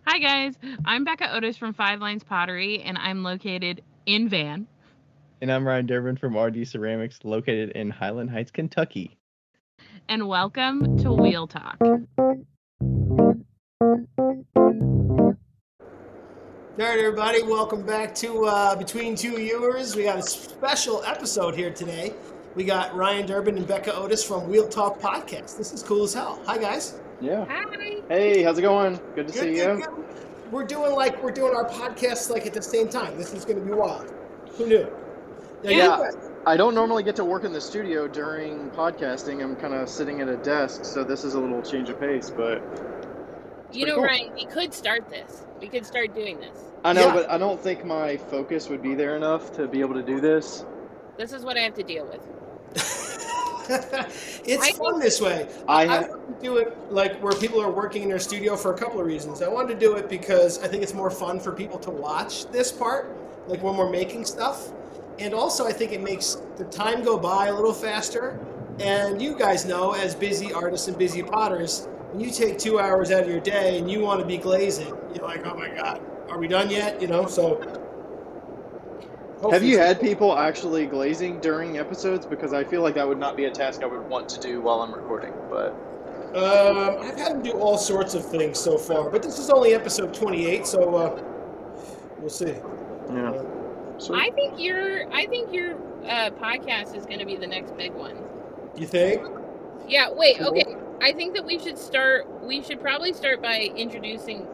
Hi guys, I'm Becca Otis from Five Lines Pottery, and I'm located in Van. And I'm Ryan Durbin from RD Ceramics, located in Highland Heights, Kentucky. And welcome to Wheel Talk. All right, everybody, welcome back to Between Two Ewers. We got a special episode here today. We got Ryan Durbin and Becca Otis from Wheel Talk Podcast. This is cool as hell. Hi, guys. Yeah. Hi. Hey, how's it going? Good to see you. Good. We're doing our podcasts like at the same time. This is going to be wild. Who knew? Now, Yeah, I don't normally get to work in the studio during podcasting. I'm kind of sitting at a desk, so this is a little change of pace, but You know, cool. Ryan, we could start this. We could start doing this. I know, Yeah. but I don't think my focus would be there enough to be able to do this. This is what I have to deal with. It's fun this way. I I ha- want to do it like where people are working in their studio for a couple of reasons. I wanted to do it because I think it's more fun for people to watch this part, like when we're making stuff. And also, I think it makes the time go by a little faster. And you guys know, as busy artists and busy potters, when you take 2 hours out of your day and you want to be glazing, you're like, oh my God, are we done yet? You know, so. Have you had people actually glazing during episodes? Because I feel like that would not be a task I would want to do while I'm recording, but I've had them do all sorts of things so far, but this is only episode 28, so we'll see. yeah. I think your podcast is going to be the next big one. You think? Yeah. Wait. Okay. I think that we should probably start by introducing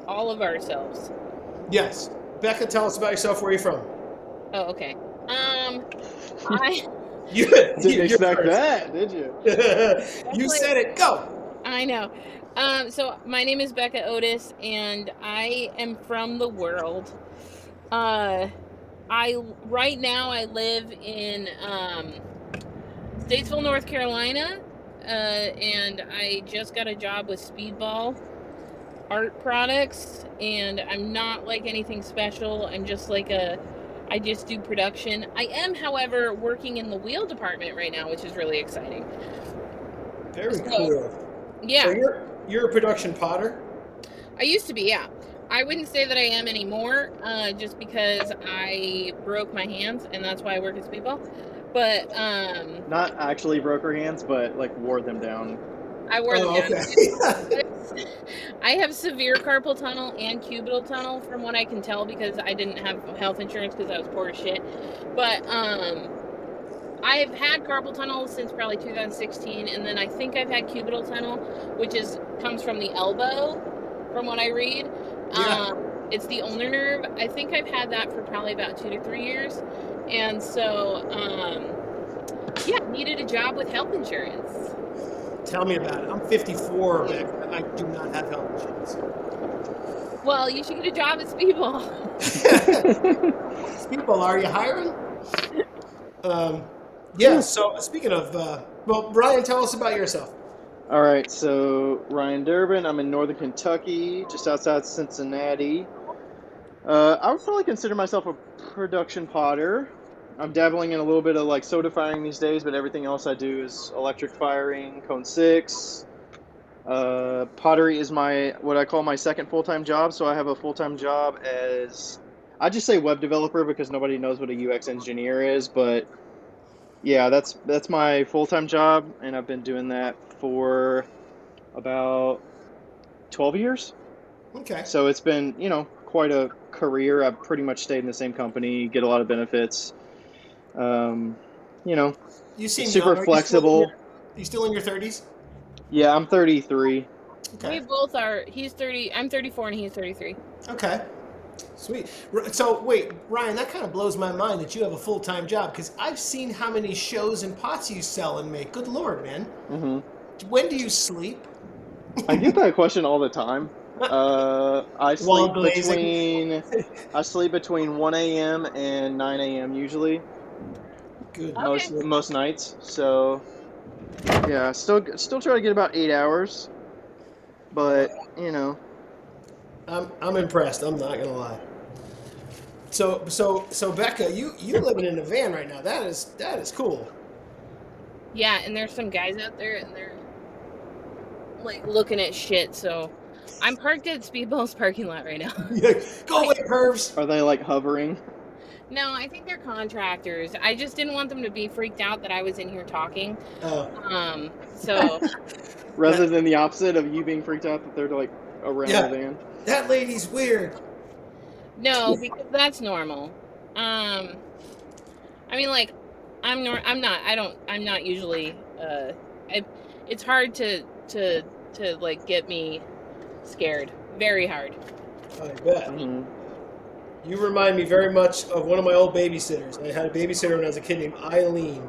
all of ourselves. Yes. Becca, tell us about yourself. Where are you from? Oh, okay. You Didn't expect that, did you? You said it. Go. I know. So my name is Becca Otis, and I am from the world. Right now I live in Statesville, North Carolina, and I just got a job with Speedball Art Products, and I'm not like anything special. I'm just like I just do production. I am, however, working in the wheel department right now, which is really exciting. Very cool. Yeah. So you're a production potter? I used to be, yeah. I wouldn't say that I am anymore, just because I broke my hands, and that's why I work at Speedball. But Not actually broke her hands, but like wore them down. I wore them down. Okay. I have severe carpal tunnel and cubital tunnel, from what I can tell, because I didn't have health insurance because I was poor as shit. But I have had carpal tunnel since probably 2016, and then I think I've had cubital tunnel, which comes from the elbow, from what I read. Yeah. It's the ulnar nerve. I think I've had that for probably about 2 to 3 years, and so needed a job with health insurance. Tell me about it. I'm 54, Becca, and I do not have health insurance. Well, you should get a job at Speedball. People, are you hiring? Yeah, so speaking of, well, Brian, tell us about yourself. All right, so Ryan Durbin. I'm in northern Kentucky, just outside Cincinnati. I would probably consider myself a production potter. I'm dabbling in a little bit of like soda firing these days, but everything else I do is electric firing, cone 6. Pottery is what I call my second full-time job. So I have a full-time job as, I just say web developer because nobody knows what a UX engineer is, but yeah, that's my full-time job, and I've been doing that for about 12 years. Okay. So it's been, quite a career. I've pretty much stayed in the same company, get a lot of benefits. You seem super young. flexible. You still in your 30s? Yeah, I'm 33. Okay. We both are. He's 30. I'm 34, and he's 33. Okay. Sweet. So, wait, Ryan, that kind of blows my mind that you have a full-time job, because I've seen how many shows and pots you sell and make. Good Lord, man. Mm-hmm. When do you sleep? I get that question all the time. I sleep between 1 a.m. and 9 a.m. usually. Good. Most nights. So yeah, still try to get about 8 hours. But I'm impressed. I'm not gonna lie. So Becca, you living in a van right now. That is cool. Yeah, and there's some guys out there, and they're like looking at shit. So I'm parked at Speedball's parking lot right now. Go away, pervs. Are they like hovering? No, I think they're contractors. I just didn't want them to be freaked out that I was in here talking. Oh. So Rather than the opposite of you being freaked out that they're like around Yeah. the van. That lady's weird. no, because that's normal. I mean, like, I'm not usually. It's hard to like get me scared. Very hard. I bet. Mhm. You remind me very much of one of my old babysitters. I had a babysitter when I was a kid named Eileen.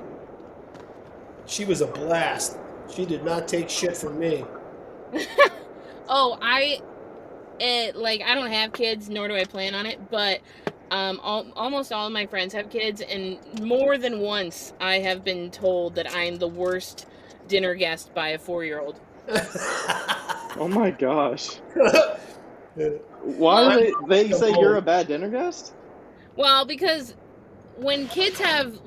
She was a blast. She did not take shit from me. Oh, I don't have kids, nor do I plan on it, but almost all of my friends have kids, and more than once I have been told that I'm the worst dinner guest by a 4-year-old. Oh my gosh. Why do they say you're a bad dinner guest? Well, because when kids have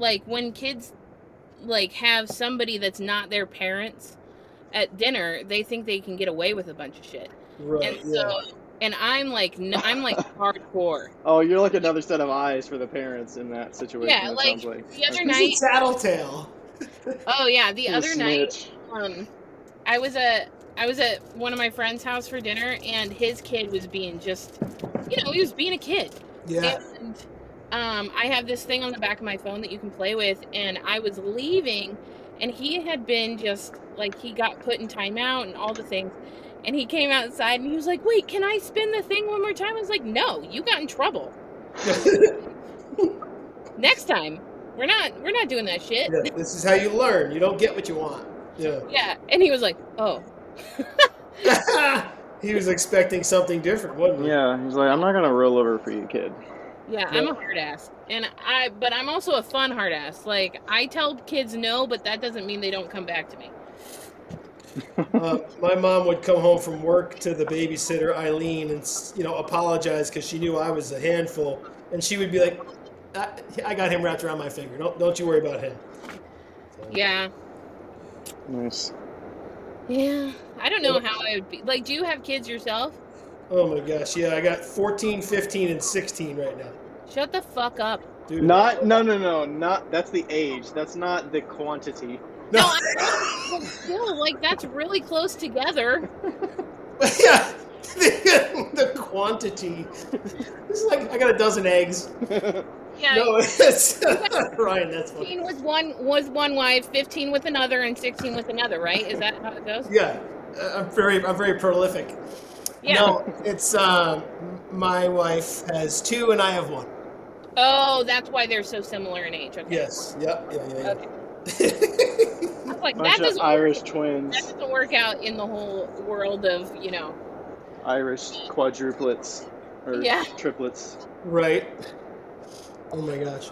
somebody that's not their parents at dinner, they think they can get away with a bunch of shit. Right, And so, and I'm like hardcore. Oh, you're like another set of eyes for the parents in that situation. Yeah, it like sounds like. the other She's night. a tattletale. Oh yeah, the She's a other night, snitch. I was at one of my friend's house for dinner, and his kid was being just, he was being a kid. Yeah. And I have this thing on the back of my phone that you can play with, and I was leaving, and he had been just like, he got put in timeout and all the things, and he came outside and he was like, "Wait, can I spin the thing one more time?" I was like, "No, you got in trouble. Next time, we're not doing that shit." Yeah, this is how you learn. You don't get what you want. Yeah. Yeah, and he was like, "Oh." He was expecting something different, wasn't he? Yeah, he's like, I'm not gonna roll over for you, kid. Yeah, I'm a hard ass, but I'm also a fun hard ass. Like, I tell kids no, but that doesn't mean they don't come back to me. My mom would come home from work to the babysitter Eileen and apologize because she knew I was a handful, and she would be like, "I got him wrapped around my finger. Don't you worry about him." So, Yeah, Nice. yeah. I don't know how I would be. Like, do you have kids yourself? oh my gosh, yeah, I got 14, 15, and 16 right now. Shut the fuck up. Dude. No, not. That's the age. That's not the quantity. No, but still, like, that's really close together. Yeah, the quantity. It's like I got a dozen eggs. Yeah. No, it's Ryan. That's funny. 15 with one wife, 15 with another, and 16 with another. Right? Is that how it goes? Yeah, I'm very prolific. Yeah. No, it's my wife has 2 and I have 1. Oh, that's why they're so similar in age. Okay. Yes. Yep. Yeah. Okay. I was like, Bunch that of Irish that twins, doesn't work out in the whole world of, Irish quadruplets, or Yeah. triplets. Right. Oh my gosh.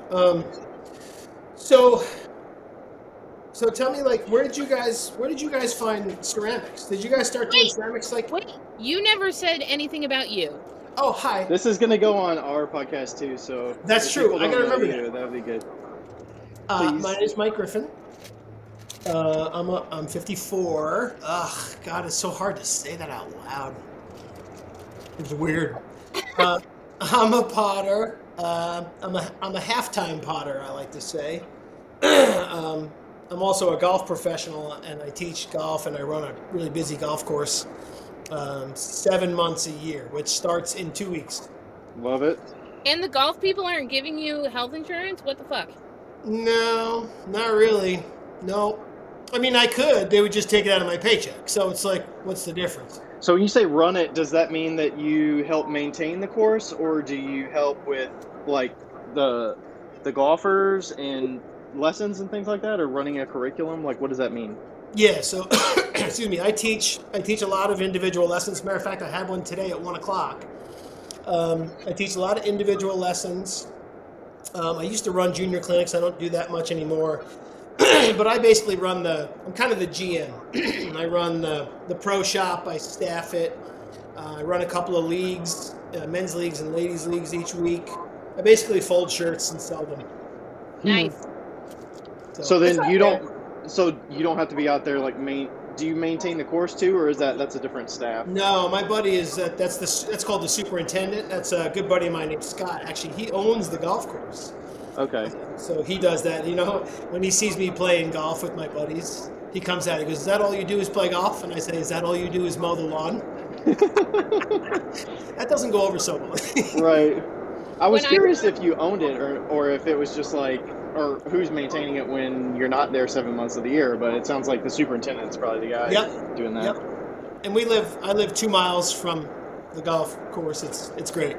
So tell me, like, where did you guys find ceramics? Did you guys start doing Wait. ceramics? Like, Wait, you never said anything about you. oh hi. This is gonna go on our podcast too, so That's if true. people I gotta don't know remember you, That'd be good. My name is Mike Griffin. I'm 54. Ugh, God, it's so hard to say that out loud. It's weird. I'm a potter. I'm a halftime potter, I like to say. I'm also a golf professional, and I teach golf, and I run a really busy golf course 7 months a year, which starts in 2 weeks. Love it. And the golf people aren't giving you health insurance? What the fuck? No, not really. No. I mean, I could. They would just take it out of my paycheck. So it's like, what's the difference? So when you say run it, does that mean that you help maintain the course, or do you help with like the golfers and lessons and things like that, or running a curriculum? Like, what does that mean? Yeah, so excuse me, I teach a lot of individual lessons. Matter of fact, I had one today at 1 o'clock. I teach a lot of individual lessons. I used to run junior clinics. I don't do that much anymore. But I basically I'm kind of the GM. I run the pro shop. I staff it. I run a couple of leagues, men's leagues and ladies leagues each week. I basically fold shirts and sell them. Nice. So then you don't have to be out there like do you maintain the course too, or is that's a different staff? No, my buddy is that's called the superintendent. That's a good buddy of mine named Scott. Actually, he owns the golf course. Okay. So he does that. You know, when he sees me playing golf with my buddies, he comes out. He goes, "Is that all you do is play golf?" And I say, "Is that all you do is mow the lawn?" That doesn't go over so well. Right. I was When I- curious if you owned it or if it was just like, or who's maintaining it when you're not there 7 months of the year. But it sounds like the superintendent's probably the guy doing that. Yep. And I live 2 miles from the golf course. It's great.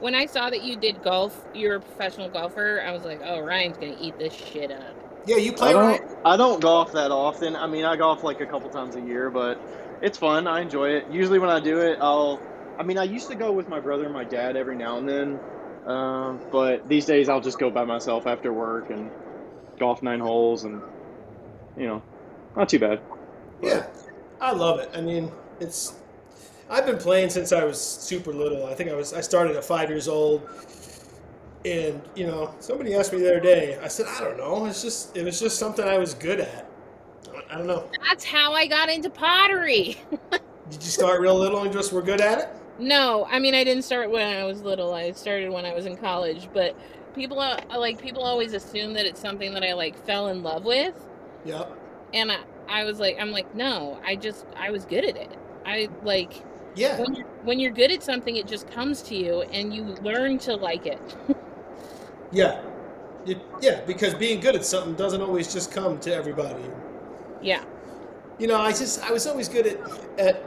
When I saw that you did golf, you're a professional golfer, I was like, oh, Ryan's going to eat this shit up. Yeah, you play right? I don't golf that often. I mean, I golf like a couple times a year, but it's fun. I enjoy it. Usually when I do it, I used to go with my brother and my dad every now and then, but these days I'll just go by myself after work and golf 9 holes and, not too bad. Yeah, I love it. I mean, I've been playing since I was super little. I think I started at 5 years old, and somebody asked me the other day. I said, I don't know. It was just something I was good at. I don't know. That's how I got into pottery. Did you start real little and just were good at it? No, I mean, I didn't start when I was little. I started when I was in college, but people always assume that it's something that I fell in love with. Yep. And I'm like, no, I was good at it. Yeah. When you're good at something, it just comes to you and you learn to like it. Yeah. Yeah, because being good at something doesn't always just come to everybody. Yeah. I was always good at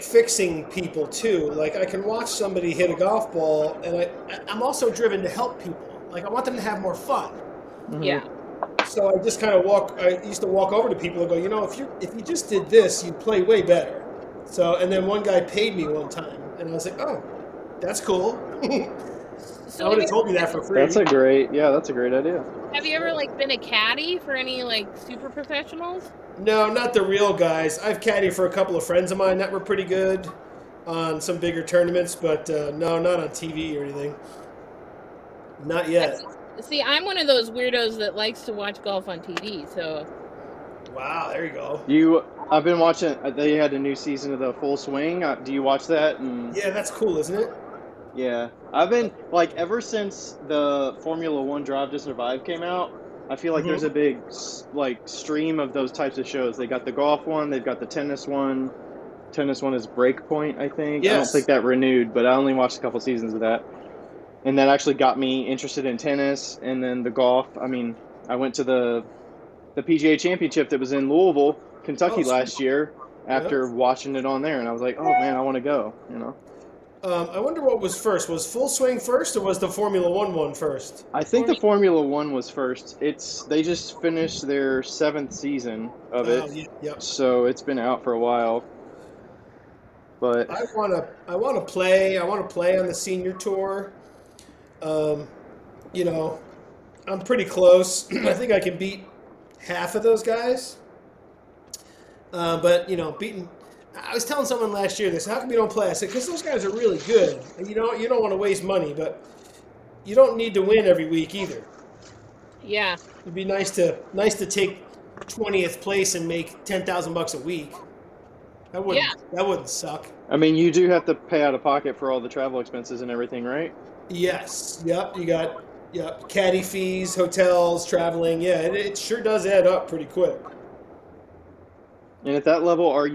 fixing people too. Like I can watch somebody hit a golf ball, and I'm also driven to help people. Like I want them to have more fun. Mm-hmm. Yeah. So I just kind of I used to walk over to people and go, if you just did this, you'd play way better. So, and then one guy paid me one time, and I was like, oh, that's cool. So I would have told you that for free. That's a great idea. have you ever been a caddy for any super professionals? No, not the real guys. I've caddied for a couple of friends of mine that were pretty good on some bigger tournaments, but no, not on TV or anything. Not yet. See, I'm one of those weirdos that likes to watch golf on TV, so... Wow, there you go. I've been watching, they had a new season of the Full Swing. Do you watch that? Yeah, that's cool, isn't it? Yeah. I've been, ever since the Formula One Drive to Survive came out, I feel like there's a big, stream of those types of shows. They got the golf one, they've got the tennis one. Tennis one is Breakpoint, I think. Yes. I don't think that renewed, but I only watched a couple seasons of that. And that actually got me interested in tennis, and then the golf. I mean, I went to the PGA Championship that was in Louisville, Kentucky last year after watching it on there, and I was like, oh man, I want to go, I wonder what was first. Was Full Swing first, or was the Formula One first? I think the Formula One was first. They just finished their 7th season of it, Yep. so it's been out for a while. But I want to play. I want to play on the senior tour. I'm pretty close. I think I can beat half of those guys. But beating. I was telling someone last year this. How come you don't play? I said because those guys are really good. And you don't want to waste money, but you don't need to win every week either. Yeah. It'd be nice to take 20th place and make $10,000 a week. That wouldn't suck. I mean, you do have to pay out of pocket for all the travel expenses and everything, right? Yes. Yep. You got caddy fees, hotels, traveling. Yeah, it sure does add up pretty quick. And at that level,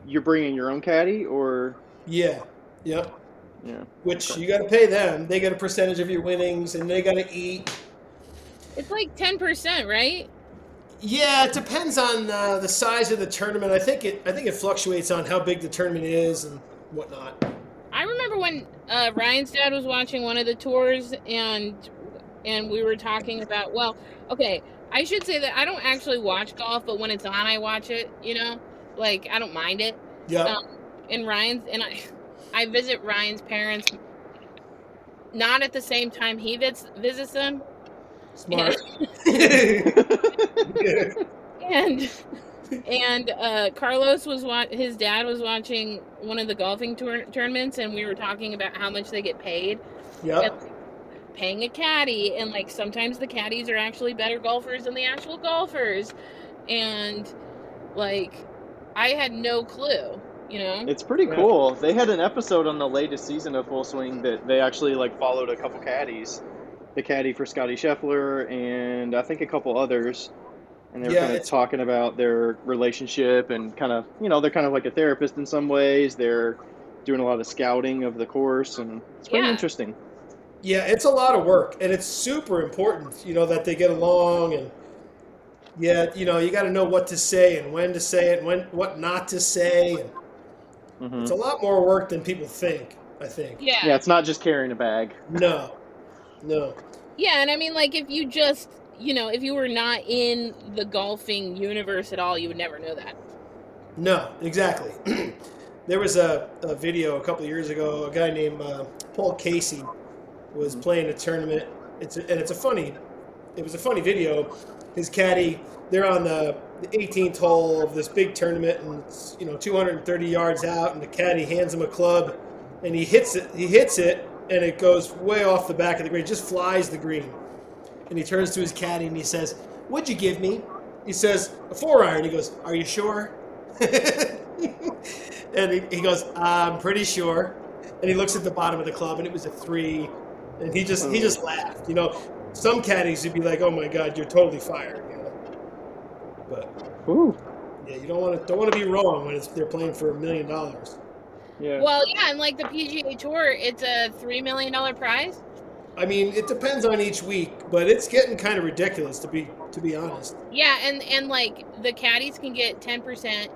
you're bringing your own caddy, or? Yeah. Yep. Yeah. Which you got to pay them. They get a percentage of your winnings, and they got to eat. It's 10%, right? Yeah, it depends on the size of the tournament. I think it fluctuates on how big the tournament is and whatnot. I remember when Ryan's dad was watching one of the tours, and we were talking about. Well, okay, I should say that I don't actually watch golf, but when it's on, I watch it. I don't mind it. Yeah. I visit Ryan's parents, not at the same time he visits them. Smart. And Carlos his dad was watching one of the golfing tournaments, and we were talking about how much they get paid. Yep. And paying a caddy, and sometimes the caddies are actually better golfers than the actual golfers, and Like, I had no clue, you know? It's pretty cool. They had an episode on the latest season of Full Swing that they actually like followed a couple caddies. The caddy for Scotty Scheffler and I think a couple others. And they were kind of talking about their relationship and kind of, you know, they're kind of like a therapist in some ways. They're doing a lot of scouting of the course, and it's pretty interesting. Yeah, it's a lot of work, and it's super important, you know, that they get along. And yeah, you know, you got to know what to say and when to say it and what not to say. And it's a lot more work than people think, I think. Yeah. Yeah, it's not just carrying a bag. No. Yeah, and I mean, like, if you just, you know, if you were not in the golfing universe at all, you would never know that. No, exactly. There was a video a couple of years ago. A guy named Paul Casey was playing a tournament. It was a funny video. His caddy, they're on the 18th hole of this big tournament, and it's, you know, 230 yards out, and the caddy hands him a club, and he hits it, and it goes way off the back of the green, just flies the green. And he turns to his caddy and he says, "What'd you give me?" He says, "A 4-iron." He goes, "Are you sure?" And he goes, "I'm pretty sure." And he looks at the bottom of the club, and it was a 3. And he just laughed. You know, some caddies would be like, "Oh my God, you're totally fired." You know? But yeah, you don't want to be wrong when they're playing for $1 million. Yeah. Well, yeah, and like the PGA Tour, it's a $3 million prize. I mean, it depends on each week, but it's getting kind of ridiculous to be honest. Yeah, and like the caddies can get 10%,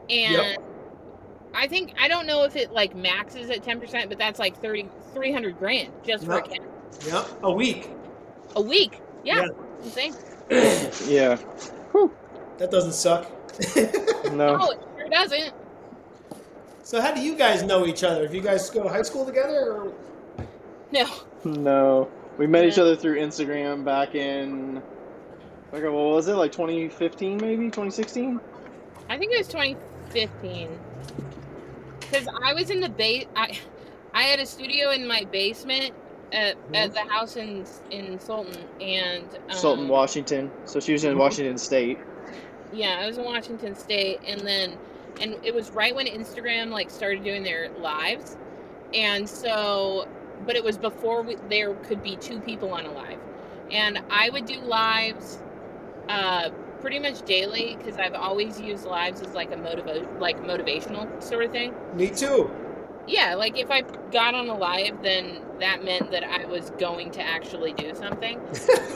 and I don't know if it like maxes at 10%, but that's like $300 grand just for a caddy. Yep, a week. A week, yeah. Insane. Yeah. Whew. That doesn't suck. No. No, it sure doesn't. So how do you guys know each other? Have you guys go to high school together? Or? No. We met each other through Instagram back in, what was it, like 2015 maybe? 2016? I think it was 2015. Because I was in the I had a studio in my basement at the house in Sultan. And Sultan, Washington. So she was in Washington State. Yeah, I was in Washington State, and it was right when Instagram like started doing their lives, and so, but it was before there could be 2 people on a live, and I would do lives, pretty much daily because I've always used lives as like a motivational sort of thing. Me too. Yeah, like if I got on a live, then that meant that I was going to actually do something.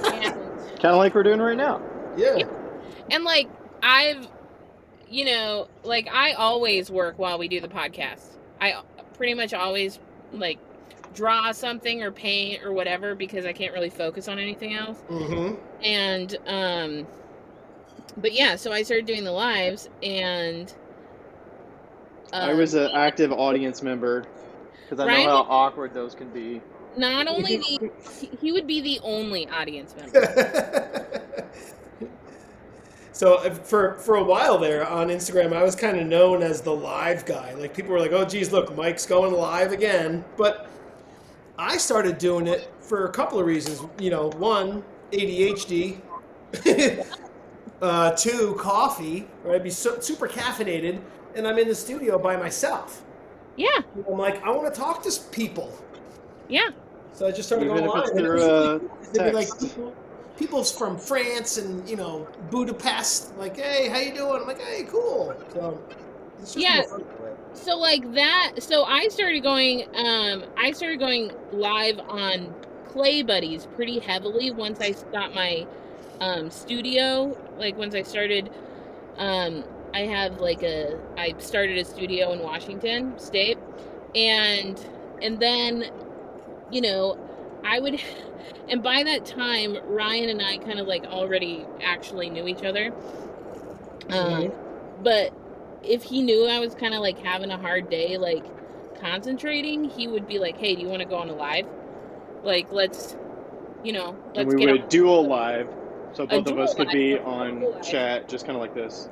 Kind of like we're doing right now. Yeah. And like I've, you know, like I always work while we do the podcast. I pretty much always like draw something or paint or whatever because I can't really focus on anything else. And but yeah, so I started doing the lives, and I was an active audience member because I know how awkward those can be. Not only he would be the only audience member. So for a while there on Instagram, I was kind of known as the live guy. Like people were like, "Oh, geez, look, Mike's going live again." But I started doing it for a couple of reasons. You know, 1, ADHD. 2, coffee. Right? I'd be super caffeinated, and I'm in the studio by myself. Yeah. I'm like, I want to talk to people. Yeah. So I just started Even going if live. it's They'd be like, people from France and, you know, Budapest, like, "Hey, how you doing?" I'm like, "Hey, cool." So it's just more fun that way. So like that, so I started going live on Play Buddies pretty heavily once I stopped my studio. Like once I started, I started a studio in Washington State, and then, you know, and by that time, Ryan and I kind of like already actually knew each other. But if he knew I was kind of like having a hard day, like concentrating, he would be like, "Hey, do you want to go on a live? Like, let's and get we would on dual live, so both of us could be on chat, just kind of like this."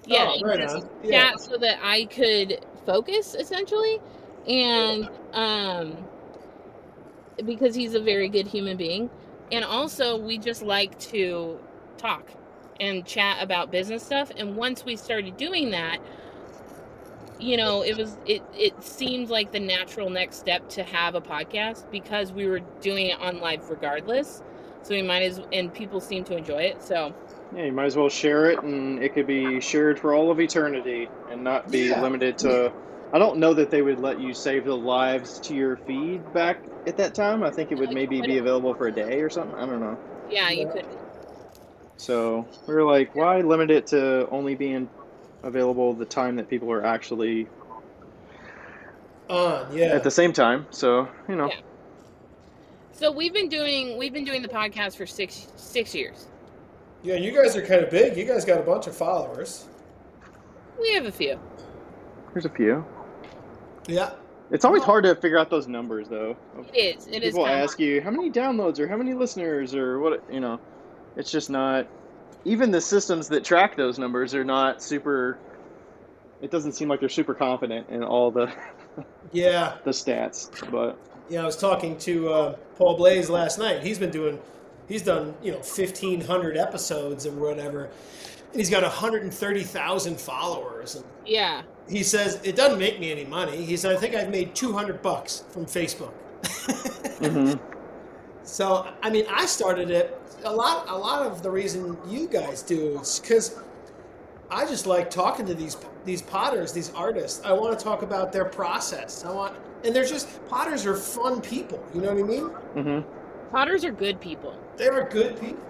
Yeah, Oh, right just on. Yeah. chat so that I could focus essentially, and because he's a very good human being, and also we just like to talk. and chat about business stuff. And once we started doing that, you know, it seemed like the natural next step to have a podcast because we were doing it on live regardless. So and people seem to enjoy it. So Yeah, you might as well share it, and it could be shared for all of eternity and not be limited to. I don't know that they would let you save the lives to your feed back at that time. I think it would maybe be available for a day or something. I don't know. Yeah, you could. So we were like, why limit it to only being available the time that people are actually on? At the same time. So you know. Yeah. So we've been doing the podcast for six years. Yeah, you guys are kind of big. You guys got a bunch of followers. We have a few. There's a few. Yeah. It's always hard to figure out those numbers, though. It is. People ask you how many downloads or how many listeners or what, you know. It's just not. Even the systems that track those numbers are not super. It doesn't seem like they're super confident in all the. Yeah. The stats, but. Yeah, I was talking to Paul Blaze last night. He's done 1,500 episodes and whatever. And he's got 130,000 followers. And yeah. He says, it doesn't make me any money. He said, I think I've made $200 from Facebook. Mm-hmm. So, I mean, I started it. A lot of the reason you guys do is because I just like talking to these potters, these artists. I want to talk about their process. And they're just, potters are fun people. You know what I mean? Mm-hmm. Potters are good people. They're good people.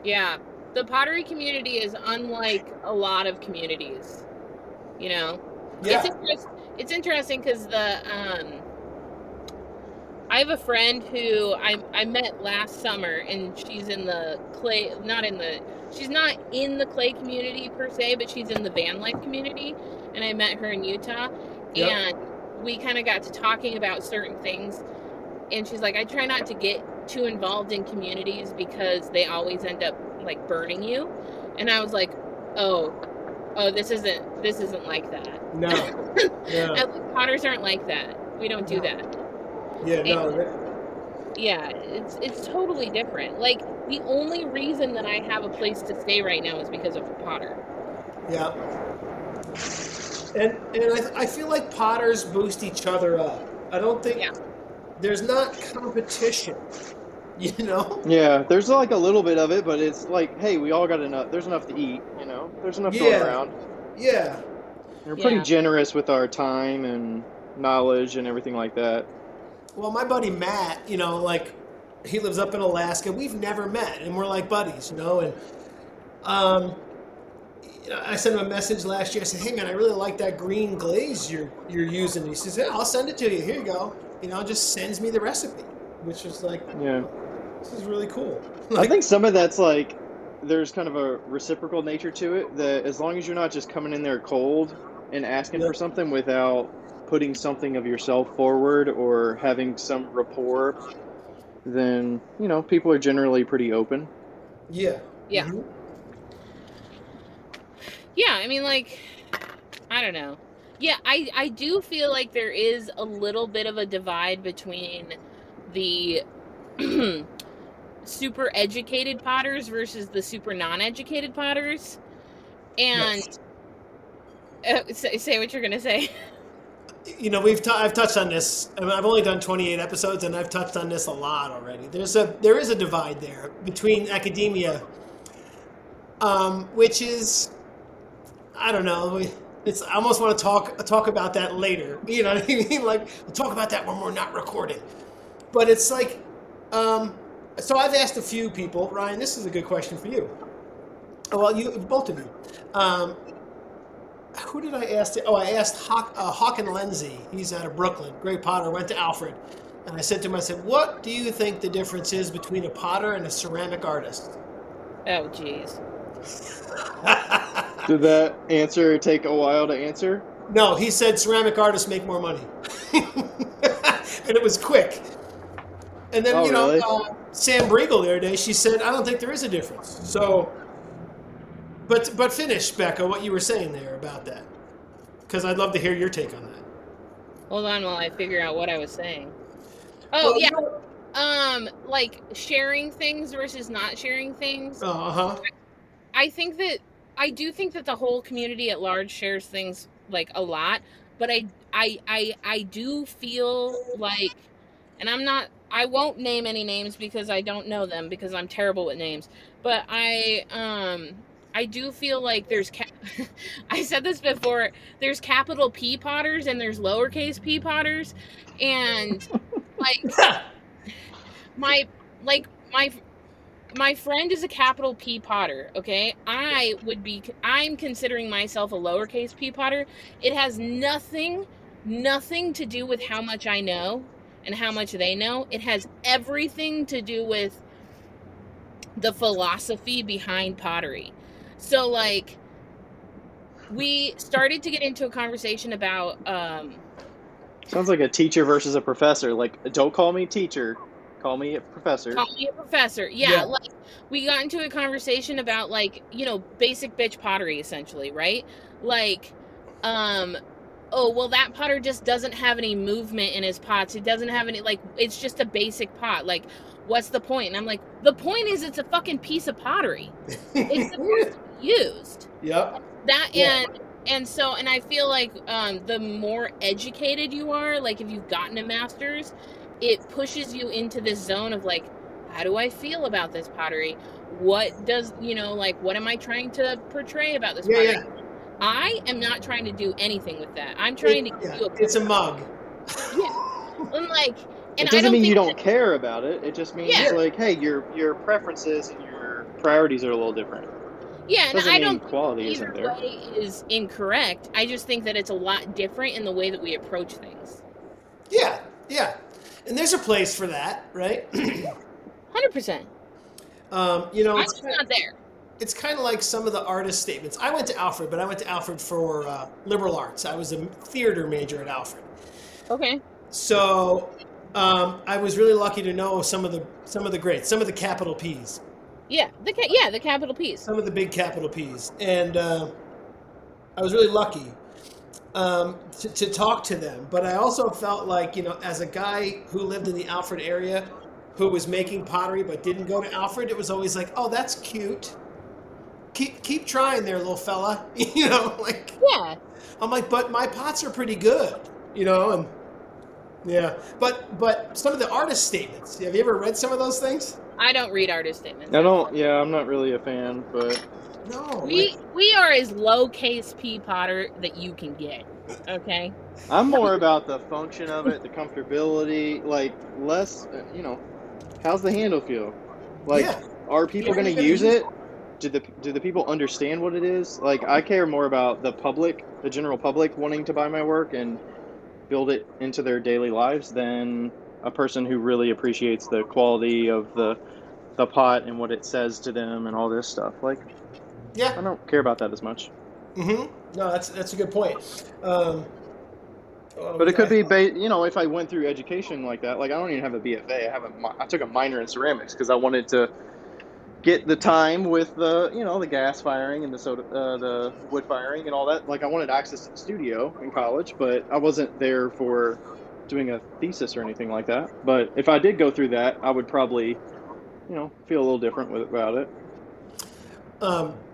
Yeah. The pottery community is unlike a lot of communities. You know? Yeah. It's interesting because I have a friend who I met last summer, and she's in the clay, she's not in the clay community per se, but she's in the van life community, and I met her in Utah, and we kind of got to talking about certain things, and she's like, I try not to get too involved in communities because they always end up like burning you, and I was like, oh, this isn't like that. No. Yeah. Potters aren't like that. We don't do that. Yeah, Yeah, it's totally different. Like, the only reason that I have a place to stay right now is because of a potter. Yeah. And I feel like potters boost each other up. I don't think there's not competition, you know? Yeah, there's like a little bit of it, but it's like, hey, we all got enough. There's enough to eat, you know? There's enough going around. Yeah. We're pretty generous with our time and knowledge and everything like that. Well, my buddy Matt, you know, like, he lives up in Alaska. We've never met, and we're like buddies, you know? And I sent him a message last year. I said, hey, man, I really like that green glaze you're using. He says, yeah, I'll send it to you. Here you go. You know, just sends me the recipe, which is like, this is really cool. I think some of that's like, there's kind of a reciprocal nature to it, that as long as you're not just coming in there cold and asking for something without putting something of yourself forward or having some rapport, then, you know, people are generally pretty open. Yeah. Yeah. Mm-hmm. Yeah, I mean, like, I don't know. Yeah, I do feel like there is a little bit of a divide between the super educated potters versus the super non-educated potters. And say what you're going to say. You know, I've touched on this. I mean, I've only done 28 episodes, and I've touched on this a lot already. There is a divide there between academia, which is, I don't know. I almost want to talk about that later. You know what I mean? Like, we'll talk about that when we're not recording. But it's like, so I've asked a few people. Ryan, this is a good question for you. Well, both of you. Who did I ask? I asked Hawken Lindsay. He's out of Brooklyn. Great potter. Went to Alfred. And I said to him, I said, what do you think the difference is between a potter and a ceramic artist? Oh, jeez. Did that answer take a while to answer? No, he said ceramic artists make more money. And it was quick. And then, really? Sam Briegel the other day, she said, I don't think there is a difference. So... But finish, Becca, what you were saying there about that. Because I'd love to hear your take on that. Hold on while I figure out what I was saying. Oh, like sharing things versus not sharing things. Uh-huh. I do think that the whole community at large shares things like a lot, but I do feel like, and I won't name any names because I don't know them because I'm terrible with names, but I do feel like I said this before, there's capital P Potters and there's lowercase p Potters, and like my friend is a capital P Potter, okay? I'm considering myself a lowercase p Potter. It has nothing to do with how much I know and how much they know. It has everything to do with the philosophy behind pottery. So, like, we started to get into a conversation about Sounds like a teacher versus a professor. Like, don't call me teacher, call me a professor. Call me a professor. Yeah, like we got into a conversation about, like, you know, basic bitch pottery, essentially, right? Like, oh, well, that potter just doesn't have any movement in his pots. It doesn't have any, like, it's just a basic pot. Like, what's the point? And I'm like, the point is it's a fucking piece of pottery. It's supposed to be used. Yep. And so, and I feel like the more educated you are, like if you've gotten a master's, it pushes you into this zone of like, how do I feel about this pottery? What does, you know, like, what am I trying to portray about this pottery? Yeah. I am not trying to do anything with that. I'm trying to give you it's a mug. Yeah. And like, and it doesn't mean you don't care about it. It just means like, hey, your preferences and your priorities are a little different. Yeah, and I don't quality think either way is incorrect. I just think that it's a lot different in the way that we approach things. Yeah. And there's a place for that, right? 100%. You know, it's not there. It's kind of like some of the artist statements. I went to Alfred, but I went to Alfred for liberal arts. I was a theater major at Alfred. Okay. So I was really lucky to know some of the greats, some of the capital P's. Yeah, the capital P's. Some of the big capital P's, and I was really lucky to talk to them. But I also felt like, you know, as a guy who lived in the Alfred area, who was making pottery but didn't go to Alfred, it was always like, oh, that's cute. Keep trying there, little fella. You know, like. Yeah. I'm like, but my pots are pretty good, you know, and yeah. But some of the artist statements. Have you ever read some of those things? I don't read artist statements. I don't. Yeah, I'm not really a fan, but no. We are as low case P Potter that you can get. Okay. I'm more about the function of it, the comfortability, like less. You know, how's the handle feel? Like, are people going to use it? Do the people understand what it is? Like, I care more about the public, the general public, wanting to buy my work and build it into their daily lives than a person who really appreciates the quality of the pot and what it says to them and all this stuff. Like, I don't care about that as much. Mm-hmm. No, that's a good point. But it could be, you know, if I went through education like that. Like, I don't even have a BFA. I took a minor in ceramics because I wanted to get the time with the, you know, the gas firing and the wood firing and all that. Like, I wanted access to the studio in college, but I wasn't there for doing a thesis or anything like that. But if I did go through that, I would probably, you know, feel a little different about it.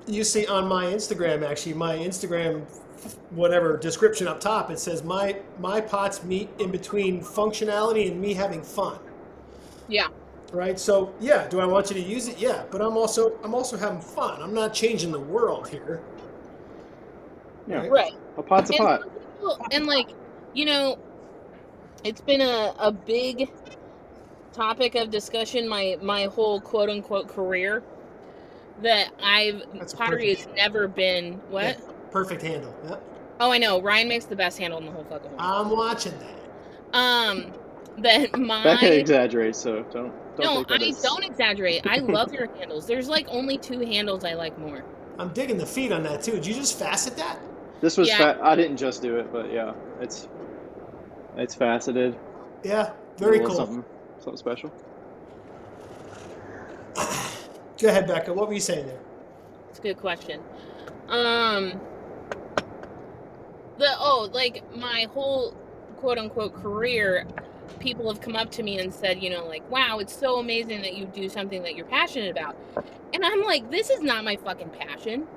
You see on my Instagram, actually, my Instagram, whatever description up top, it says my pots meet in between functionality and me having fun. Yeah. Right. So yeah, do I want you to use it? Yeah, but I'm also having fun. I'm not changing the world here. Yeah. Right. A pot's a pot. And like, you know, it's been a big topic of discussion my whole quote unquote career that pottery has never been what? Yeah, perfect handle. Yeah. Oh, I know. Ryan makes the best handle in the whole fucking world. I'm watching that. Becca exaggerates, so don't. No, I don't exaggerate. I love your handles. There's like only 2 handles I like more. I'm digging the feet on that too. Did you just facet that? This was I didn't just do it, but yeah, it's faceted. Yeah, very cool. Something special. Go ahead, Becca. What were you saying there? It's a good question. Like my whole quote unquote career, people have come up to me and said, you know, like, wow, it's so amazing that you do something that you're passionate about. And I'm like, this is not my fucking passion.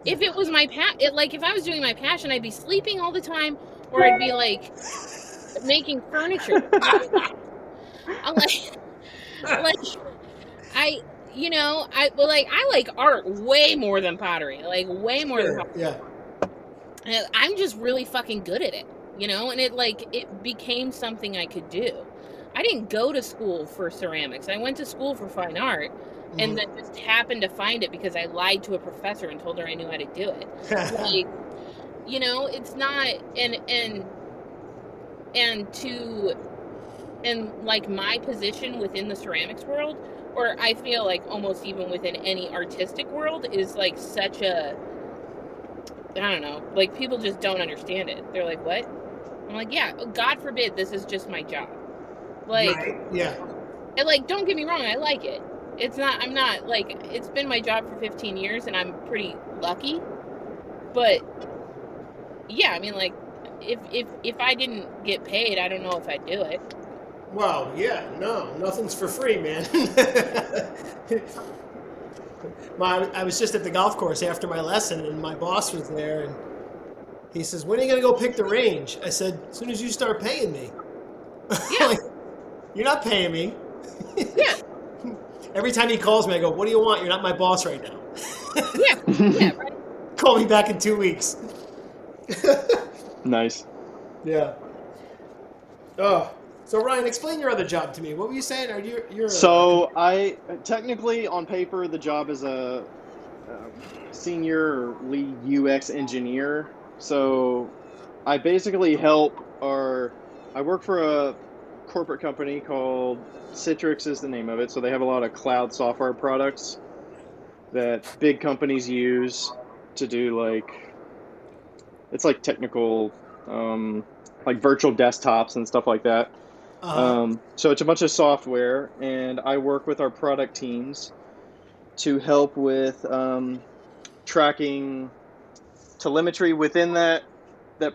If it was my if I was doing my passion, I'd be sleeping all the time, or I'd be like making furniture. I'm like I like art way more than pottery, like way more than pottery. Yeah. And I'm just really fucking good at it, you know, and it became something I could do. I didn't go to school for ceramics. I went to school for fine art, and then just happened to find it because I lied to a professor and told her I knew how to do it. Like, you know, it's not, and like my position within the ceramics world, or I feel like almost even within any artistic world, is like such a, I don't know, like people just don't understand it. They're like, what? I'm like, yeah, God forbid this is just my job. Like, right. Yeah. And like, don't get me wrong, I like it. I'm not like, it's been my job for 15 years and I'm pretty lucky. But yeah, I mean, like, if I didn't get paid, I don't know if I'd do it. Well, yeah, no, nothing's for free, man. I was just at the golf course after my lesson, and my boss was there, and he says, when are you going to go pick the range? I said, as soon as you start paying me. Yeah. Like, you're not paying me. Yeah. Every time he calls me, I go, what do you want? You're not my boss right now. Yeah, right. Call me back in 2 weeks. Nice. Yeah. Oh. So Ryan, explain your other job to me. What were you saying? So I technically on paper the job is a senior or lead UX engineer. So I basically I work for a corporate company called Citrix is the name of it. So they have a lot of cloud software products that big companies use to do it's like technical, like virtual desktops and stuff like that. So it's a bunch of software, and I work with our product teams to help with tracking telemetry within that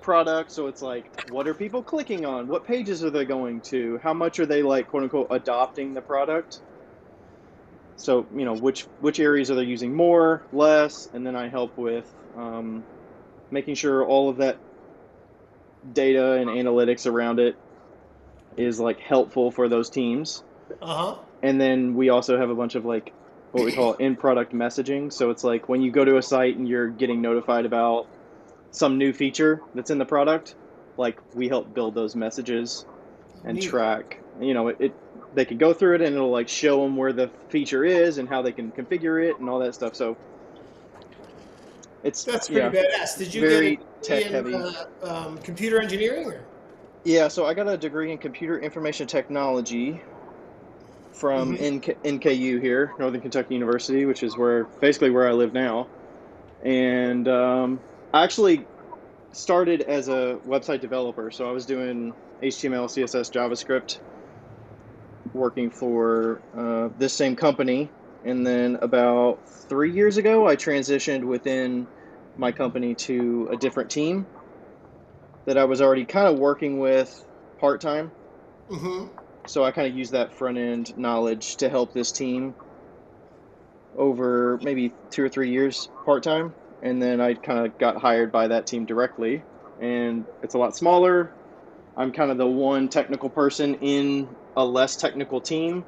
product. So it's like, what are people clicking on? What pages are they going to? How much are they, like, quote unquote, adopting the product? So, you know, which areas are they using more, less, and then I help with making sure all of that data and analytics around it is like helpful for those teams. And then we also have a bunch of like what we call in-product messaging. So it's like when you go to a site and you're getting notified about some new feature that's in the product, like we help build those messages and track, you know, they can go through it and it'll like show them where the feature is and how they can configure it and all that stuff. So that's pretty badass. Did you very get tech heavy. Computer engineering? Or? Yeah, so I got a degree in computer information technology from NKU here, Northern Kentucky University, which is basically where I live now. And I actually started as a website developer. So I was doing HTML, CSS, JavaScript, working for this same company. And then about 3 years ago, I transitioned within my company to a different team that I was already kind of working with part-time. So I kind of used that front-end knowledge to help this team over maybe 2 or 3 years part-time. And then I kind of got hired by that team directly. And it's a lot smaller. I'm kind of the one technical person in a less technical team.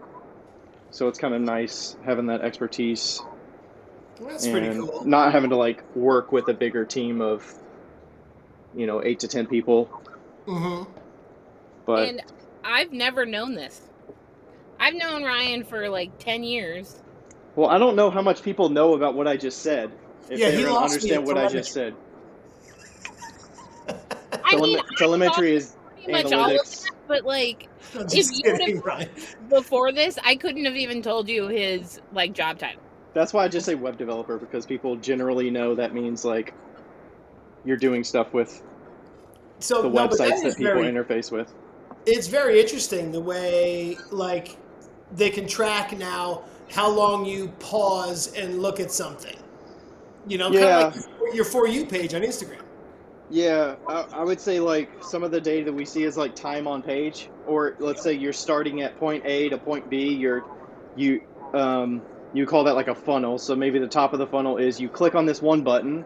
So it's kind of nice having that expertise. Well, that's pretty cool. Not having to like work with a bigger team of, 8 to 10 people. But and I've never known this. I've known Ryan for like 10 years. Well, I don't know how much people know about what I just said. If Yeah, they he don't lost understand me what I just said. I mean, telemetry is pretty much all of analytics. that, but like, I'm if just you kidding, would've- Ryan. before this, I couldn't have even told you his like job title. That's why I just say web developer, because people generally know that means like you're doing stuff with the websites that people interface with. It's very interesting the way like they can track now how long you pause and look at something. Kind of like your For You page on Instagram. Yeah, I would say like some of the data that we see is like time on page, or let's say you're starting at point A to point B. You call that like a funnel. So maybe the top of the funnel is you click on this one button,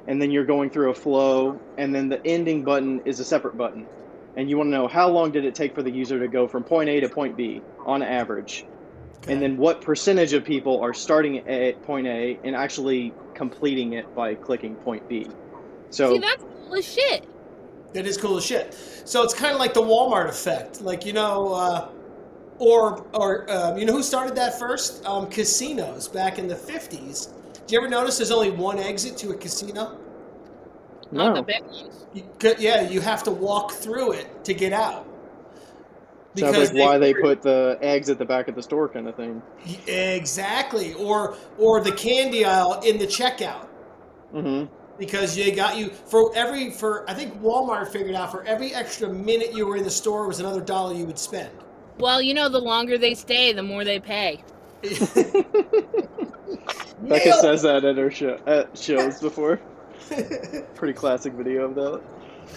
and then you're going through a flow, and then the ending button is a separate button, and you want to know how long did it take for the user to go from point A to point B on average, and then what percentage of people are starting at point A and actually completing it by clicking point B. So See, that's cool as shit. That is cool as shit. So it's kind of like the Walmart effect. Like, you know, you know who started that first? Casinos back in the 50s. Did you ever notice there's only one exit to a casino? Not the no. big ones. Yeah, you have to walk through it to get out. Sounds like why they put the eggs at the back of the store kind of thing. Exactly. Or the candy aisle in the checkout. Mm-hmm. Because they got you I think Walmart figured out for every extra minute you were in the store was another dollar you would spend. Well, you know, the longer they stay, the more they pay. Becca says that at her shows before. Pretty classic video of that.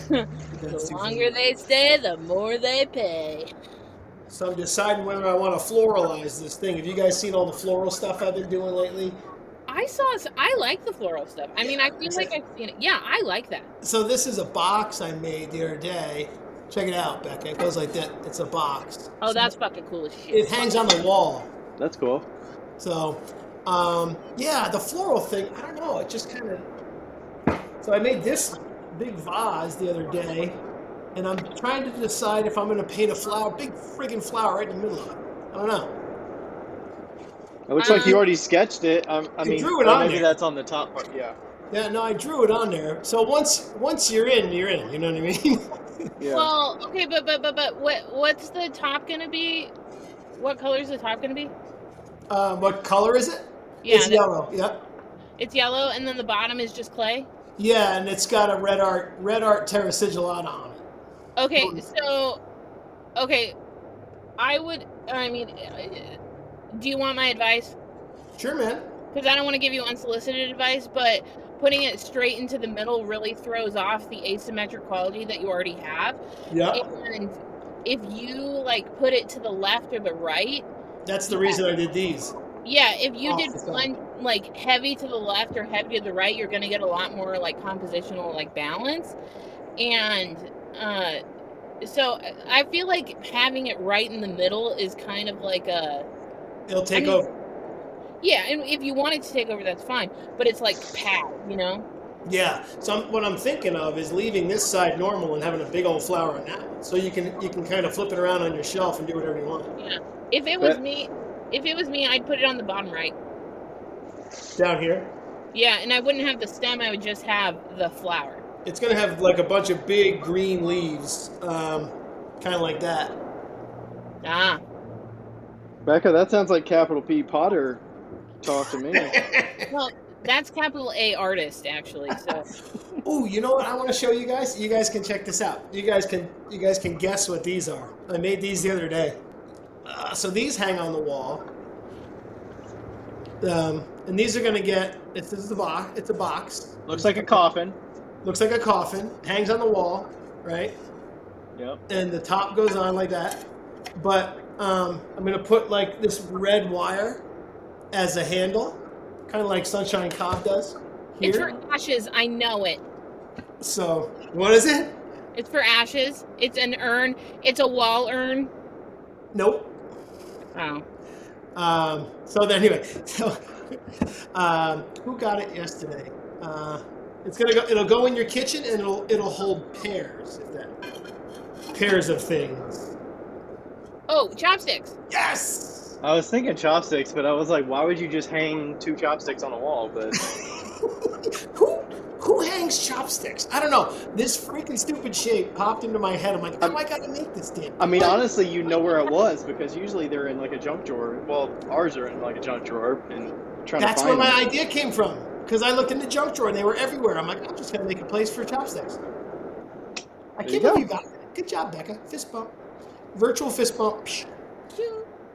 The longer they stay, the more they pay. So I'm deciding whether I want to floralize this thing. Have you guys seen all the floral stuff I've been doing lately? I like the floral stuff. I mean, I feel like I've seen it. Yeah, I like that. So this is a box I made the other day. Check it out, Becca. It goes like that. It's a box. Oh, that's fucking cool as shit. It hangs on the wall. That's cool. So, yeah, the floral thing, I don't know. It just kind of... So I made this big vase the other day, and I'm trying to decide if I'm going to paint a flower, big friggin' flower right in the middle of it. I don't know. It looks like you already sketched it. I mean, drew it on maybe there. that's on the top part. Yeah. Yeah, no, I drew it on there. So once you're in, you're in. You know what I mean? Yeah. Well, okay, but what's the top gonna be? What color is the top gonna be? What color is it? Yeah, It's yellow. Yep. It's yellow, and then the bottom is just clay. Yeah, and it's got a red art terra sigillata on it. Okay, so, okay, do you want my advice? Sure, man. Because I don't want to give you unsolicited advice, but putting it straight into the middle really throws off the asymmetric quality that you already have. Yeah. And if you, like, put it to the left or the right... That's the reason I did these. Yeah, if you Off did the top. one, like, heavy to the left or heavy to the right, you're going to get a lot more, like, compositional, like, balance. And, so I feel like having it right in the middle is kind of like a... It'll take over. Yeah, and if you want it to take over, that's fine. But it's like pad, you know? Yeah. So what I'm thinking of is leaving this side normal and having a big old flower on that one. So you can kind of flip it around on your shelf and do whatever you want. Yeah. If it was me, I'd put it on the bottom right. Down here. Yeah, and I wouldn't have the stem. I would just have the flower. It's gonna have like a bunch of big green leaves, kind of like that. Ah. Becca, that sounds like capital P Potter talk to me. Well, that's capital A artist, actually. So. Oh, you know what I want to show you guys? You guys can check this out. You guys can guess what these are. I made these the other day. So these hang on the wall. And these are gonna get. This is the box. It's a box. Looks like a coffin. Looks like a coffin. Hangs on the wall, right? Yep. And the top goes on like that. But I'm gonna put like this red wire as a handle, kind of like Sunshine Cobb does. Here. It's for ashes. I know it. So what is it? It's for ashes. It's an urn. It's a wall urn. Nope. Oh. So then anyway, who got it yesterday? It's gonna go. It'll go in your kitchen and it'll hold pears. Pairs of things. Oh, chopsticks. Yes. I was thinking chopsticks, but I was like, why would you just hang 2 chopsticks on a wall? But Who hangs chopsticks? I don't know. This freaking stupid shape popped into my head. I'm like, oh, I gotta make this damn. I mean, honestly, you know where it was because usually they're in like a junk drawer. Well, ours are in like a junk drawer and trying That's to where find my them. idea came from. Because I looked in the junk drawer and they were everywhere. I'm like, I'm just gonna make a place for chopsticks. I can't believe you got that. Good job, Becca. Fist bump. Virtual fist bump.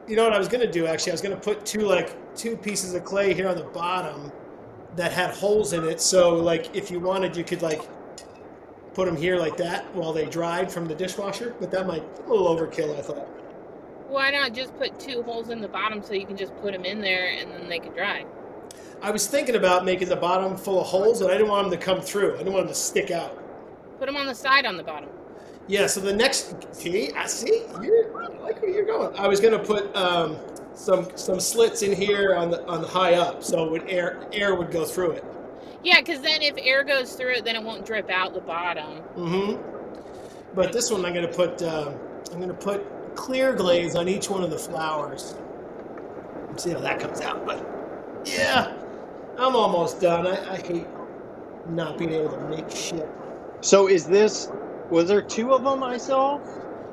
You know what I was gonna do? Actually, I was gonna put two pieces of clay here on the bottom that had holes in it. So like, if you wanted, you could like put them here like that while they dried from the dishwasher, but that might be a little overkill, I thought. Why not just put 2 holes in the bottom so you can just put them in there and then they can dry? I was thinking about making the bottom full of holes, but I didn't want them to come through. I didn't want them to stick out. Put them on the side on the bottom. Yeah, so the next, I like where you're going. I was gonna put some slits in here on the high up, so would air would go through it. Yeah, because then if air goes through it, then it won't drip out the bottom. Mm-hmm. But this one I'm gonna put clear glaze on each one of the flowers. Let's see how that comes out. But yeah, I'm almost done. I hate not being able to make shit. So was there 2 of them I saw?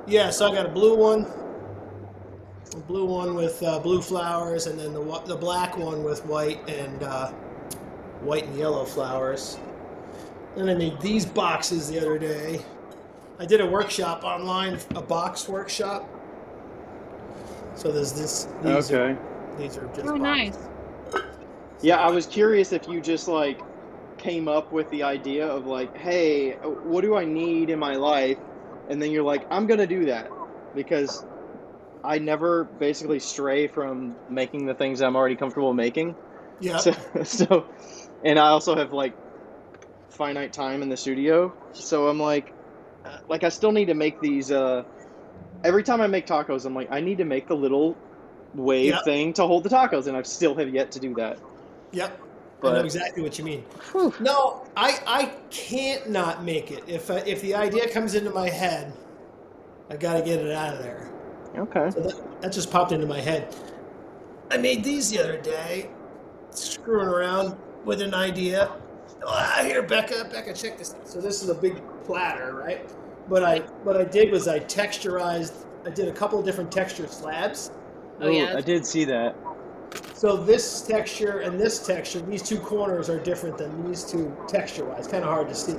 Yeah, so I got a blue one with blue flowers, and then the black one with white and yellow flowers. Then I made these boxes the other day. I did a workshop online, a box workshop. So there's these Okay. These are just Oh, boxes. nice. Yeah, I was curious if you just like came up with the idea of like, hey, what do I need in my life? And then you're like, I'm going to do that, because I never basically stray from making the things I'm already comfortable making. Yeah. So, and I also have like finite time in the studio. So I'm like I still need to make these, every time I make tacos, I'm like, I need to make the little wave thing to hold the tacos. And I still have yet to do that. Yep. But, I know exactly what you mean. No, I can't not make it. If the idea comes into my head, I got to get it out of there. Okay. So that just popped into my head. I made these the other day, screwing around with an idea. Here, Becca, check this. So this is a big platter, right? But what I did was I texturized. I did a couple of different texture slabs. Oh, yeah. I did see that. So this texture and this texture, these 2 corners are different than these 2 texture-wise. Kind of hard to see.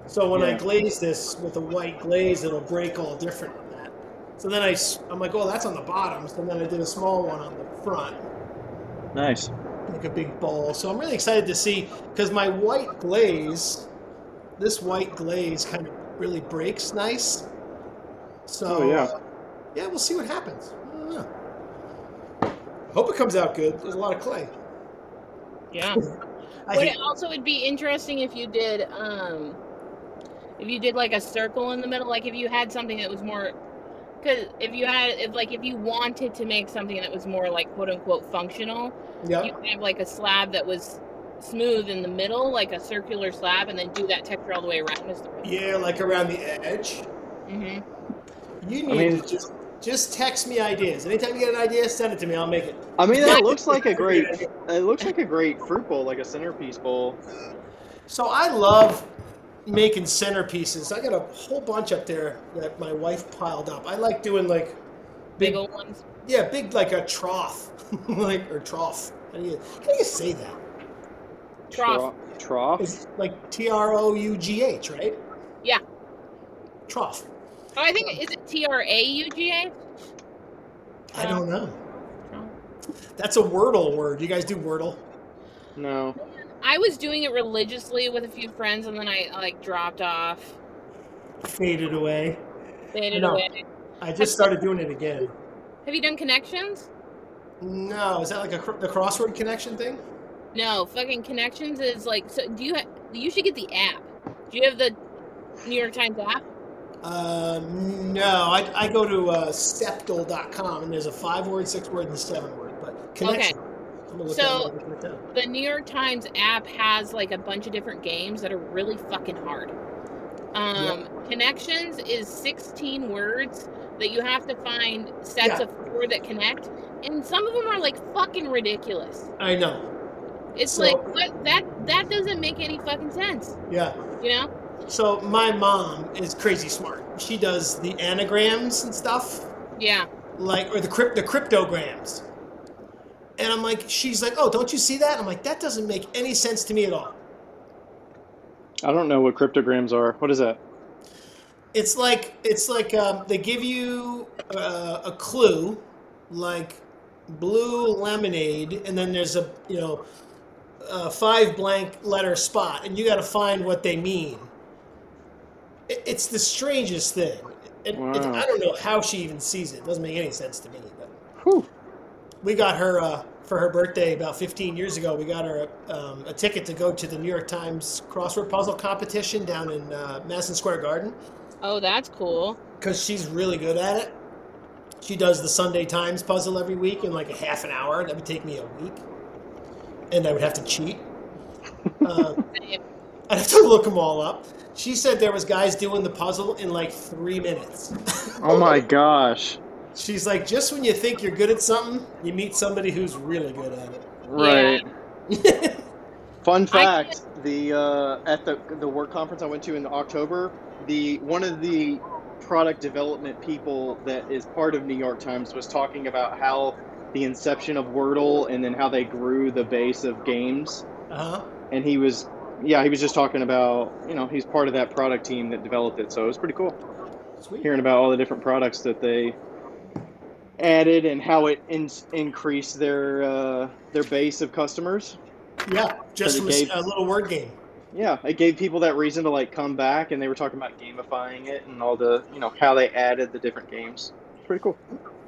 So when I glaze this with a white glaze, it'll break all different than that. So then I'm like, oh, that's on the bottom. So then I did a small one on the front. Nice. Like a big bowl. So I'm really excited to see, because my white glaze, this white glaze kind of really breaks nice. So yeah, we'll see what happens. I don't know. I hope it comes out good. There's a lot of clay. Yeah. Also, it'd be interesting if you did like a circle in the middle, like if you had something that was more, because if you wanted to make something that was more like quote unquote functional, you could have like a slab that was smooth in the middle, like a circular slab, and then do that texture all the way around. Yeah, like around the edge. Mm-hmm. You need to just text me ideas. Anytime you get an idea, send it to me. I'll make it. I mean, that looks like a great. It looks like a great fruit bowl, like a centerpiece bowl. So I love making centerpieces. I got a whole bunch up there that my wife piled up. I like doing like big old ones. Yeah, big like a trough, or trough. How do you say that? Trough. It's like TROUGH, right? Yeah. Trough. Oh, I think is it TRAUGA? I don't know. That's a Wordle word. You guys do Wordle? No. I was doing it religiously with a few friends, and then I like dropped off. Faded away. Away. I just started doing it again. Have you done connections? No, is that like the crossword connection thing? No, fucking connections is like. So you should get the app. Do you have the New York Times app? No. I go to septal.com, and there's a 5-word, 6-word, and 7-word. But connection. Okay. So the New York Times app has like a bunch of different games that are really fucking hard. Connections is 16 words that you have to find sets of 4 that connect, and some of them are like fucking ridiculous. I know. It's like what that doesn't make any fucking sense. Yeah. You know? So my mom is crazy smart. She does the anagrams and stuff. Yeah. Or the cryptograms. And I'm like, she's like, oh, don't you see that? I'm like, that doesn't make any sense to me at all. I don't know what cryptograms are. What is that? It's like they give you a clue, like blue lemonade, and then there's a 5 blank letter spot, and you got to find what they mean. It's the strangest thing. Wow. I don't know how she even sees it. It doesn't make any sense to me. But Whew. we got her for her birthday about 15 years ago. We got her a ticket to go to the New York Times crossword puzzle competition down in Madison Square Garden Oh, that's cool. because she's really good at it. She does the Sunday Times puzzle every week in like a half an hour. That would take me a week, and I would have to cheat. I'd have to look them all up. She said there was guys doing the puzzle in like 3 minutes. Oh my gosh. She's like, just when you think you're good at something, you meet somebody who's really good at it. Right. Fun fact: at the work conference I went to in October, one of the product development people that is part of New York Times was talking about how the inception of Wordle and then how they grew the base of games. And he was just talking about, he's part of that product team that developed it. So it was pretty cool. Sweet. Hearing about all the different products that they added and how it increased their base of customers. Yeah, just from a little word game. Yeah, it gave people that reason to like come back, and they were talking about gamifying it and all the, how they added the different games. Pretty cool.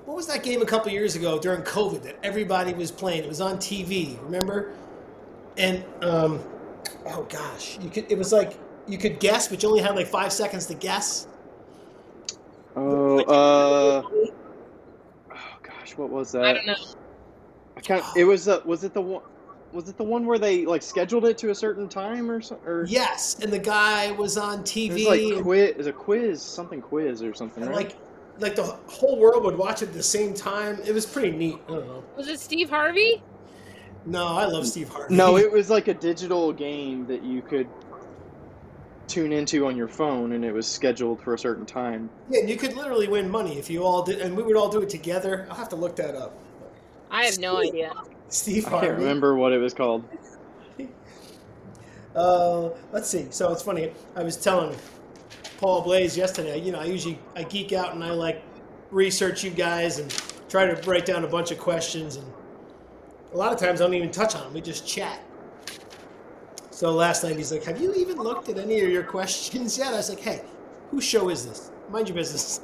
What was that game a couple years ago during COVID that everybody was playing? It was on TV, remember? And oh gosh, it was like you could guess, but you only had like 5 seconds to guess. Oh gosh, what was that? I don't know. Was it the one where they like scheduled it to a certain time or something? Or Yes, and the guy was on TV. it was like quiz or something, and right? like the whole world would watch it at the same time. It was pretty neat. I don't know. Was it Steve Harvey? No, I love Steve Harvey. No, it was like a digital game that you could tune into on your phone, and it was scheduled for a certain time. Yeah, and you could literally win money if you all did, and we would all do it together. I'll have to look that up. I have no idea. Steve I Harvey. can't remember what it was called. Let's see. So it's funny. I was telling Paul Blaze yesterday. I geek out and I like research you guys and try to write down a bunch of questions, and a lot of times I don't even touch on them. We just chat. So last night he's like, "Have you even looked at any of your questions yet?" I was like, "Hey, whose show is this? Mind your business."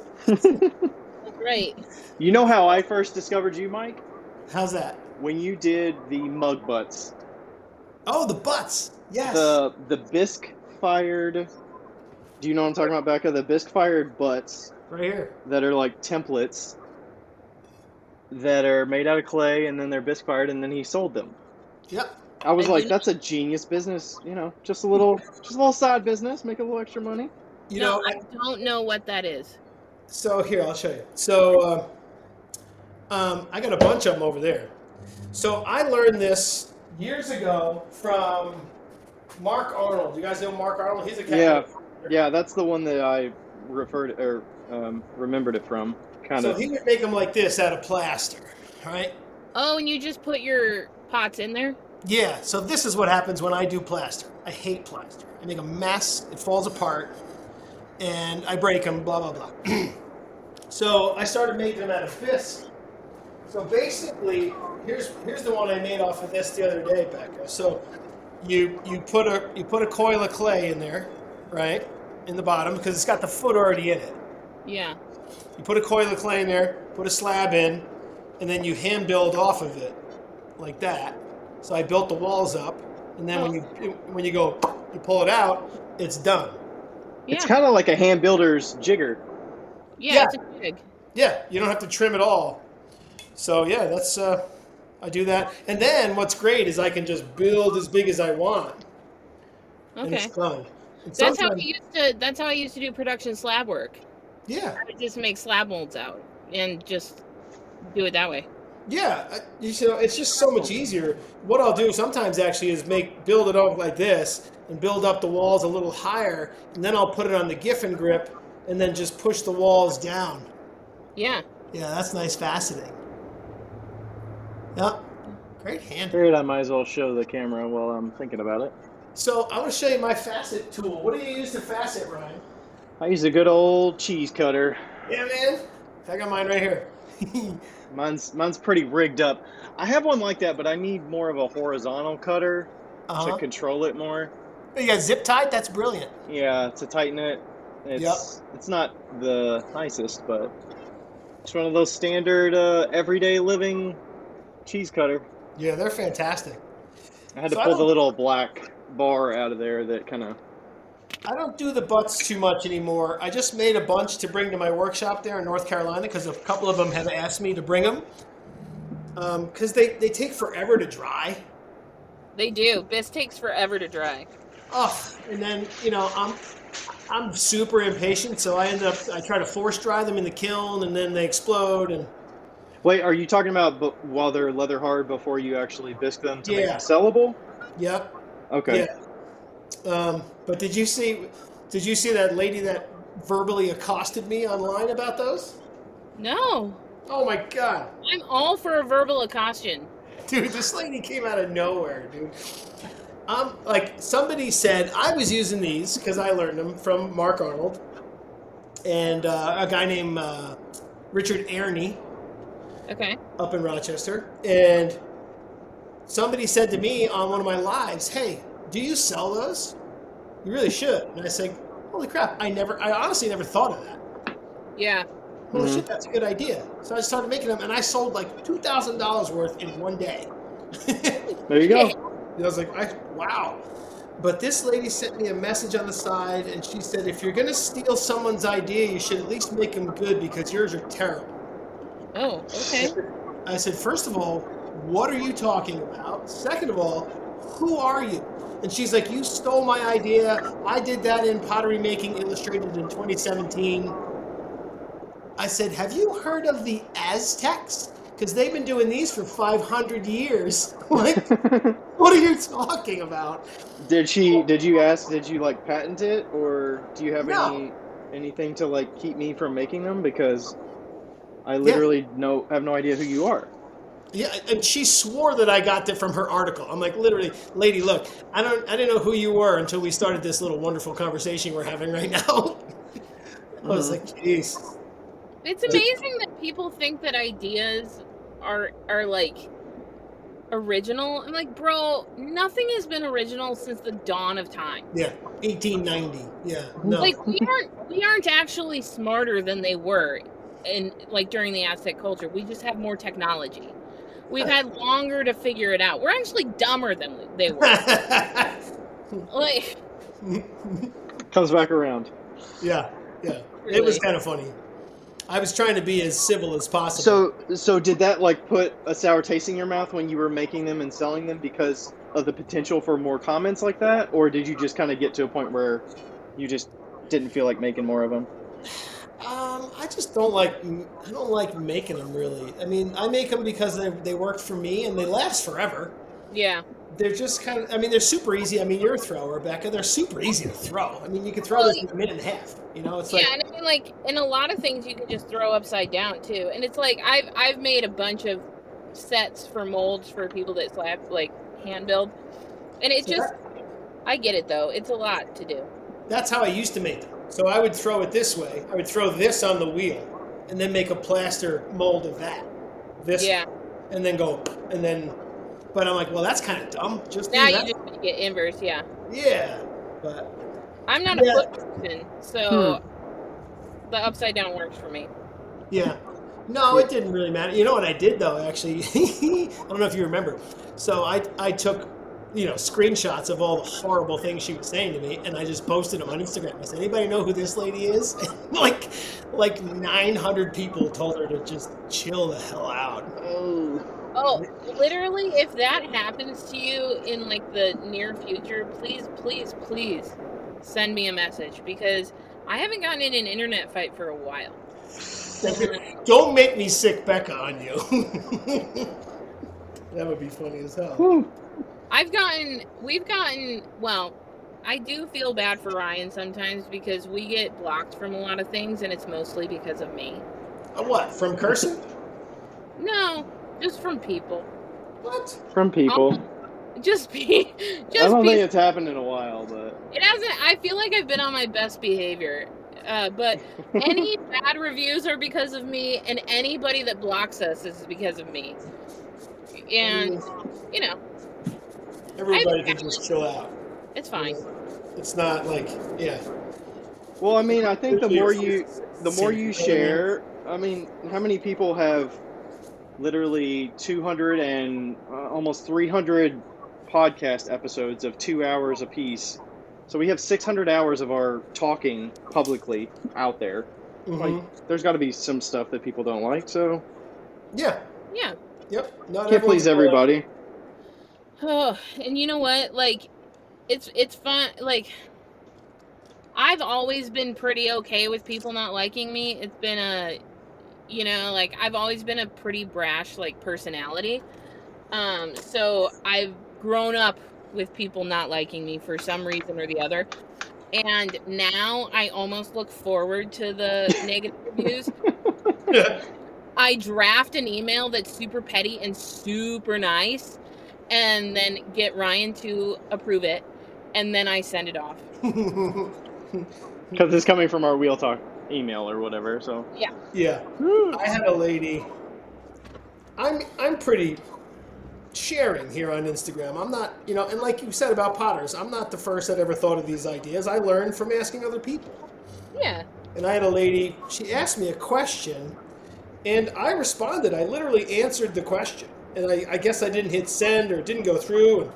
Great. You know how I first discovered you, Mike? How's that? When you did the mug butts. Oh, the butts. Yes. The bisque fired. Do you know what I'm talking about, Becca? The bisque fired butts Right here. that are like templates that are made out of clay, and then they're bisque fired, and then he sold them. Yep. I was like, that's a genius business, just a little side business, make a little extra money. I don't know what that is. So here, I'll show you. So I got a bunch of them over there. So I learned this years ago from Mark Arnold. You guys know Mark Arnold? He's a cat. Yeah, that's the one that I remembered it from. So he would make them like this out of plaster, right? Oh, and you just put your pots in there? Yeah, so this is what happens when I do plaster. I hate plaster. I make a mess, it falls apart, and I break them, blah, blah, blah. So I started making them out of bisque. So basically, here's the one I made off of this the other day, Becca. So you put a coil of clay in there, right, in the bottom, because it's got the foot already in it. Yeah. You put a coil of clay in there, put a slab in, and then you hand build off of it, like that. So I built the walls up, and then when you pull it out, it's done. Yeah. It's kind of like a hand builder's jigger. Yeah, it's a jig. Yeah, you don't have to trim it all. So yeah, that's I do that, and then what's great is I can just build as big as I want. And Okay. it's fun. And That's how I used to do production slab work. Yeah. I just make slab molds out and just do it that way. Yeah, it's just so much easier. What I'll do sometimes actually is build it up like this and build up the walls a little higher, and then I'll put it on the Griffin grip and then just push the walls down. Yeah. Yeah, that's nice faceting. Yep. Great hand. Figured I might as well show the camera while I'm thinking about it. So I want to show you my facet tool. What do you use to facet, Ryan? I use a good old cheese cutter. Yeah, man. I got mine right here. Mine's pretty rigged up. I have one like that, but I need more of a horizontal cutter to control it more. You got zip tied? That's brilliant. Yeah, to tighten it. It's not the nicest, but it's one of those standard everyday living cheese cutter. Yeah, they're fantastic. I had to pull the little black bar out of there that kind of... I don't do the butts too much anymore. I just made a bunch to bring to my workshop there in North Carolina because a couple of them have asked me to bring them. Because they take forever to dry. They do. This takes forever to dry. Oh, and then, I'm super impatient, so I try to force dry them in the kiln, and then they explode. And wait, are you talking about while they're leather hard before you actually bisque them to make them sellable? Yep. Okay. Yeah. But did you see that lady that verbally accosted me online about those? No. Oh my God. I'm all for a verbal accostion. Dude, this lady came out of nowhere, dude. Like somebody said, I was using these because I learned them from Mark Arnold and a guy named Richard Airney. Okay. Up in Rochester. And somebody said to me on one of my lives, hey, do you sell those? You really should. And I said, holy crap, I honestly never thought of that. Yeah. Holy shit, that's a good idea. So I started making them, and I sold like $2,000 worth in one day. There you go. And I was like, wow. But this lady sent me a message on the side, and she said, if you're going to steal someone's idea, you should at least make them good because yours are terrible. Oh, okay. I said, first of all, what are you talking about? Second of all, who are you? And she's like, you stole my idea. I did that in Pottery Making Illustrated in 2017. I said, have you heard of the Aztecs? Because they've been doing these for 500 years. Like, what are you talking about? Did you like patent it, or do you have anything to like keep me from making them? Because I literally have no idea who you are. Yeah, and she swore that I got that from her article. I'm like, literally, lady, look, I didn't know who you were until we started this little wonderful conversation we're having right now. I was like, jeez. It's amazing that people think that ideas are like original. I'm like, bro, nothing has been original since the dawn of time. Yeah, 1890. Yeah, no. Like we aren't actually smarter than they were during the Aztec culture. We just have more technology. We've had longer to figure it out. We're actually dumber than they were. Like, comes back around. Yeah. Really? It was kind of funny. I was trying to be as civil as possible. So did that like put a sour taste in your mouth when you were making them and selling them because of the potential for more comments like that, or did you just kind of get to a point where you just didn't feel like making more of them? I just don't like making them, really. I mean, I make them because they worked for me and they last forever. yeah. They're just kind of, I mean, they're super easy. I mean, you're a thrower, Becca. They're super easy to throw. I mean, you can throw this in a minute and a half. It's like... Yeah, and I mean, like, and a lot of things you can just throw upside down, too. And it's like, I've made a bunch of sets for molds for people that hand build. And it just, I get it, though. It's a lot to do. That's how I used to make them. So I would throw it this way. I would throw this on the wheel and then make a plaster mold of that. Yeah. And then go, and then... But I'm like, well, that's kind of dumb. Now you just make it inverse, yeah. Yeah, but... I'm not a foot person, so the upside down works for me. Yeah. No, it didn't really matter. You know what I did, though, actually? I don't know if you remember. So I took, screenshots of all the horrible things she was saying to me, and I just posted them on Instagram. I said, anybody know who this lady is? And like 900 people told her to just chill the hell out. Oh, literally, if that happens to you in, the near future, please, please, please send me a message, because I haven't gotten in an internet fight for a while. Don't make me sick Becca on you. That would be funny as hell. Well, I do feel bad for Ryan sometimes because we get blocked from a lot of things, and it's mostly because of me. What, from cursing? No. Just from people. What? From people. I don't think it's happened in a while, but... It hasn't. I feel like I've been on my best behavior. But any bad reviews are because of me, and anybody that blocks us is because of me. And, Everybody can just chill out. It's fine. It's not like, yeah. Well, I mean, I think the more you Seriously. share, I mean, how many people have literally 200 and almost 300 podcast episodes of 2 hours apiece? So we have 600 hours of our talking publicly out there. Like, there's got to be some stuff that people don't like. So Yeah. Yeah. Yep. Not can't please everybody. Oh, and you know what? Like, it's fun. Like, I've always been pretty okay with people not liking me. It's been like, I've always been a pretty brash, like, personality. So I've grown up with people not liking me for some reason or the other. And now I almost look forward to the negative reviews. I draft an email that's super petty and super nice, and then get Ryan to approve it, and then I send it off. Because it's coming from our Wheel Talk email or whatever, so. Yeah. I had a lady. I'm pretty sharing here on Instagram. I'm not, and like you said about potters, I'm not the first that ever thought of these ideas. I learned from asking other people. Yeah. And I had a lady, she asked me a question, and I responded. I literally answered the question. And I guess I didn't hit send or it didn't go through. And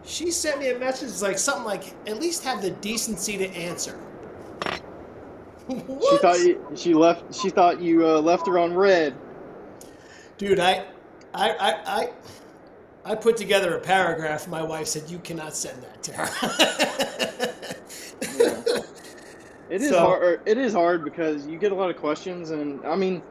she sent me a message like something like, at least have the decency to answer. What? She thought you left her on red. Dude, I put together a paragraph. My wife said, you cannot send that to her. It is hard. It is hard because you get a lot of questions, and I mean,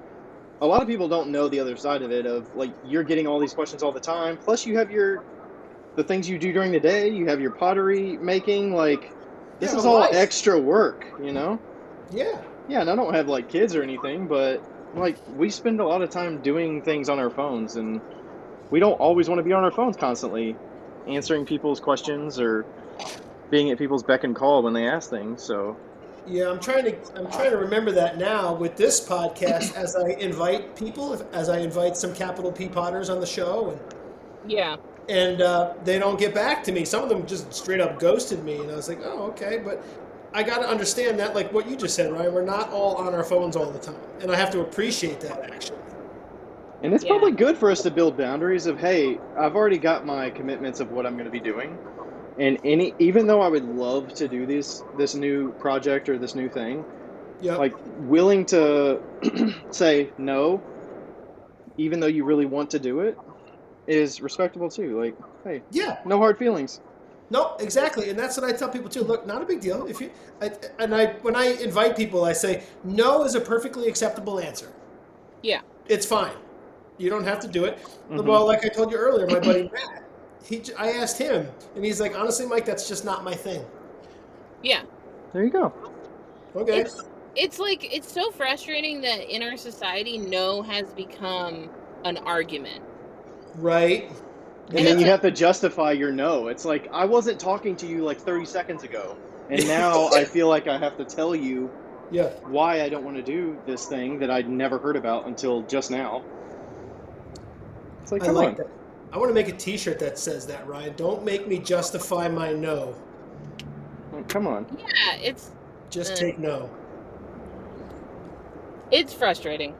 a lot of people don't know the other side of it. Of like, you're getting all these questions all the time. Plus, you have the things you do during the day. You have your pottery making. Like, this is all life. extra work, you know? Yeah. Yeah, and I don't have like kids or anything, but like, we spend a lot of time doing things on our phones, and we don't always want to be on our phones constantly answering people's questions or being at people's beck and call when they ask things. So yeah, I'm trying to remember that now with this podcast as I invite people, as I invite some capital P Potters on the show, and they don't get back to me. Some of them just straight up ghosted me, and I was like, oh, okay, but I got to understand that, like what you just said, Ryan, we're not all on our phones all the time, and I have to appreciate that actually. And it's probably good for us to build boundaries of, hey, I've already got my commitments of what I'm going to be doing. And even though I would love to do this new project or this new thing, like willing to say no, even though you really want to do it, is respectable too. Like, hey, no hard feelings. No, exactly, and that's what I tell people too. Look, not a big deal. When I invite people, I say no is a perfectly acceptable answer. Yeah, it's fine. You don't have to do it. Mm-hmm. Well, like I told you earlier, my buddy Matt, I asked him, and he's like, honestly, Mike, that's just not my thing. Yeah. There you go. Okay. It's like, it's so frustrating that in our society, no has become an argument. Right. And then you have to justify your no. It's like, I wasn't talking to you like 30 seconds ago, and now I feel like I have to tell you why I don't want to do this thing that I'd never heard about until just now. It's like, come on. That. I want to make a T-shirt that says that, Ryan. Don't make me justify my no. Well, come on. Yeah, it's... Just take no. It's frustrating.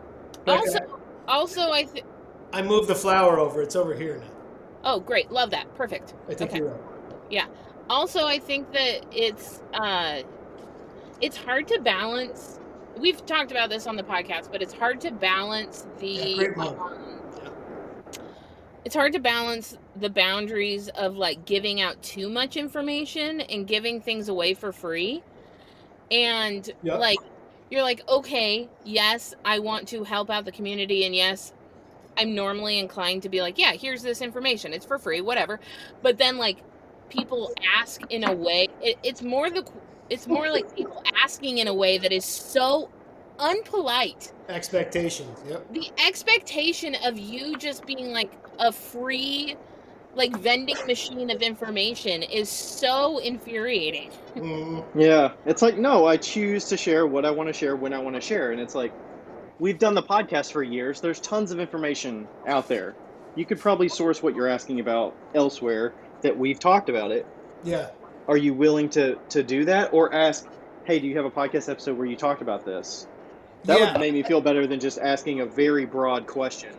Also, I moved the flower over. It's over here now. Oh, great. Love that. Perfect. I think you're right. Yeah. Also, I think that it's hard to balance. We've talked about this on the podcast, but it's hard to balance it's hard to balance the boundaries of like giving out too much information and giving things away for free. And like, you're like, okay, yes, I want to help out the community. And yes, I'm normally inclined to be like, yeah, here's this information. It's for free, whatever. But then like people ask in a way, it's more like people asking in a way that is so unpolite. Expectations. Yep. The expectation of you just being like a free, like vending machine of information is so infuriating. Yeah, it's like, no, I choose to share what I want to share when I want to share, and it's like, we've done the podcast for years. There's tons of information out there. You could probably source what you're asking about elsewhere that we've talked about it. Yeah. Are you willing to do that, or ask hey, do you have a podcast episode where you talked about this? That would make me feel better than just asking a very broad question.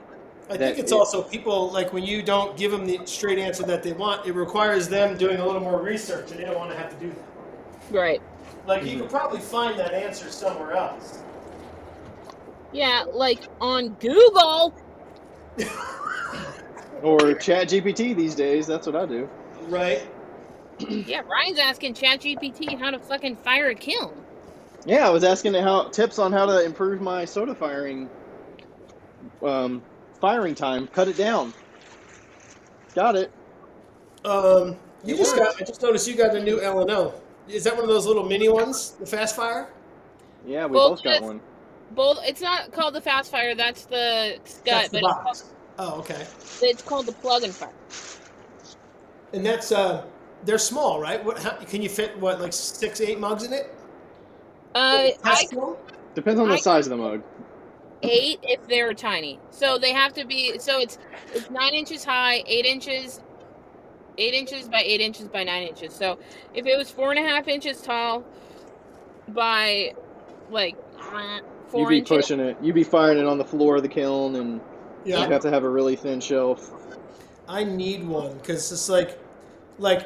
I think it's also people, like when you don't give them the straight answer that they want, it requires them doing a little more research, and they don't want to have to do that. Right. Like you could probably find that answer somewhere else. Yeah, like on Google. Or ChatGPT these days. That's what I do. Right. Yeah, Ryan's asking ChatGPT how to fucking fire a kiln. Yeah, I was asking it tips on how to improve my soda firing time. Cut it down. Got it. I just noticed you got a new L&O. Is that one of those little mini ones, the fast fire? Yeah, we both got one. It's not called the fast fire. That's the Scud. That's the box. Okay. It's called the plug and fire. And that's they're small, right? Can you fit like 6-8 mugs in it? Depends on the size of the mug. 8 if they're tiny. So they have to be. So it's 9 inches high, 8 inches. 8 inches by 8 inches by 9 inches. So if it was 4.5 inches tall by like 4 You'd be inches. pushing it. You'd be firing it on the floor of the kiln, and Yeah. you'd have to have a really thin shelf. I need one because it's like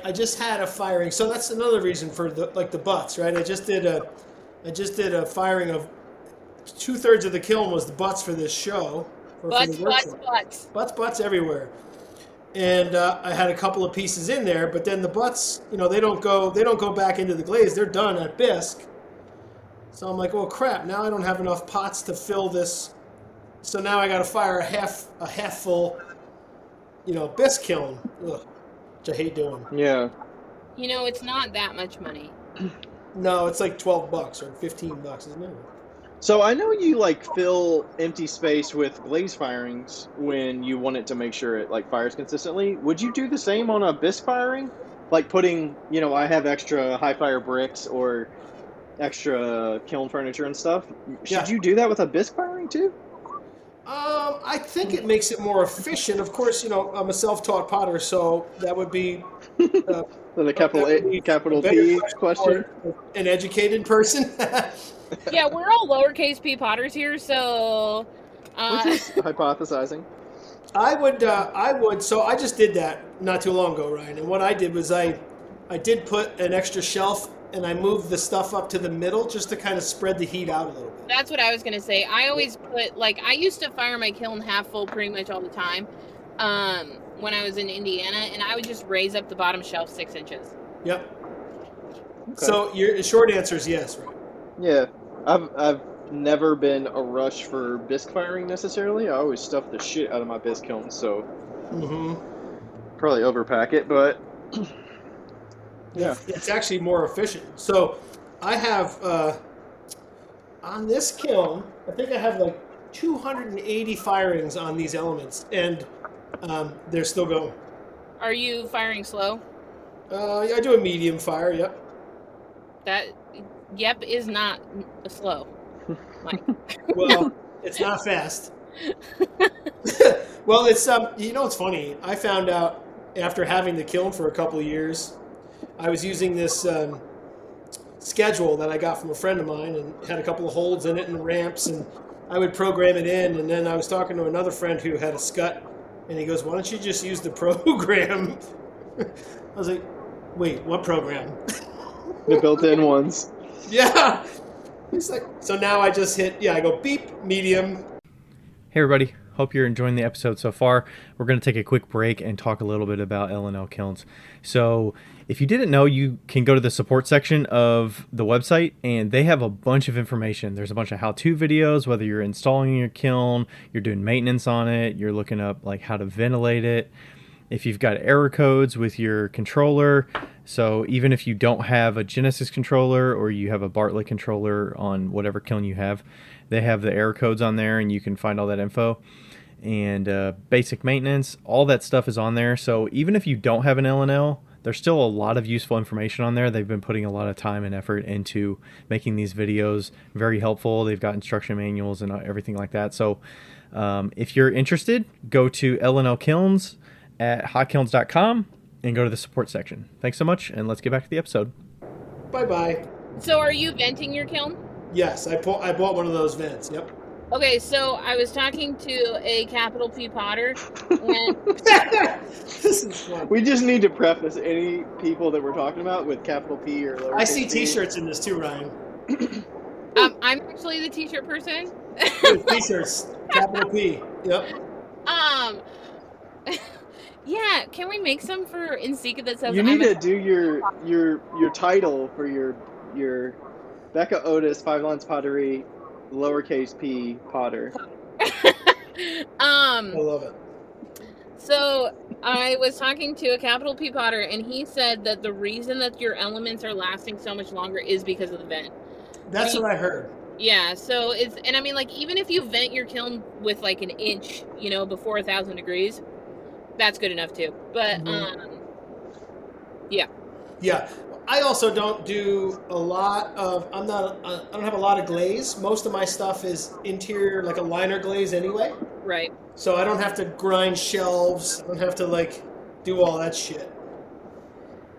I just had a firing. So that's another reason for the butts, right? I just did a firing of 2/3 of the kiln was the butts for this show. Butts everywhere. And I had a couple of pieces in there, but then the butts, they don't go back into the glaze. They're done at bisque. So I'm like, oh crap! Now I don't have enough pots to fill this. So now I got to fire a half full, bisque kiln, which I hate doing. Yeah. It's not that much money. No, it's like $12 or $15, isn't it? So I know you fill empty space with glaze firings when you want it to make sure it fires consistently. Would you do the same on a bisque firing? Like putting, I have extra high fire bricks or extra kiln furniture and stuff. Should you do that with a bisque firing too? I think it makes it more efficient. Of course, I'm a self-taught potter, so that would be the capital P question. An educated person. Yeah, we're all lowercase p potters here, so. Which is hypothesizing. I would. So I just did that not too long ago, Ryan. And what I did was I did put an extra shelf, and I moved the stuff up to the middle just to kind of spread the heat out a little bit. That's what I was gonna say. I always put I used to fire my kiln half full pretty much all the time, when I was in Indiana, and I would just raise up the bottom shelf 6 inches. Yep. Okay. So your short answer is yes, right? Yeah, I've never been a rush for bisque firing necessarily. I always stuff the shit out of my bisque kiln, so probably overpack it, but yeah, it's actually more efficient. So I have on this kiln, I think I have 280 firings on these elements, and they're still going. Are you firing slow? I do a medium fire. Yep. Yep is not slow. Well, it's not fast. Well, it's it's funny. I found out after having the kiln for a couple of years, I was using this schedule that I got from a friend of mine, and had a couple of holds in it and ramps, and I would program it in. And then I was talking to another friend who had a scut, and he goes, "Why don't you just use the program?" I was like, "Wait, what program?" The built-in ones. Yeah. It's so now I just I go beep, medium. Hey everybody, hope you're enjoying the episode so far. We're going to take a quick break and talk a little bit about L&L kilns. So if you didn't know, you can go to the support section of the website, and they have a bunch of information. There's a bunch of how-to videos, whether you're installing your kiln, you're doing maintenance on it, you're looking up how to ventilate it. If you've got error codes with your controller, so even if you don't have a Genesis controller or you have a Bartlett controller on whatever kiln you have, they have the error codes on there, and you can find all that info. And basic maintenance, all that stuff is on there. So even if you don't have an L&L, there's still a lot of useful information on there. They've been putting a lot of time and effort into making these videos very helpful. They've got instruction manuals and everything like that. So if you're interested, go to L&L Kilns at hotkilns.com and go to the support section. Thanks so much, and let's get back to the episode. Bye-bye. So are you venting your kiln? Yes, I bought one of those vents. Yep. Okay, so I was talking to a capital P potter, and This is fun. We just need to preface any people that we're talking about with capital P or lowercase I see p. T-shirts in this too, Ryan. I'm actually the t-shirt person. T-shirts, capital P. Yep. Yeah, can we make some for Insika that says You need I'm to do your title for your Becca Otis 5 Lines Pottery lowercase p potter. I love it. So I was talking to a capital P potter, and he said that the reason that your elements are lasting so much longer is because of the vent. That's what I heard. Yeah, so and I mean, like, even if you vent your kiln with like an inch, before 1,000 degrees, that's good enough too. But yeah. I also don't do a lot of. I don't have a lot of glaze. Most of my stuff is interior, like a liner glaze anyway. Right. So I don't have to grind shelves. I don't have to do all that shit.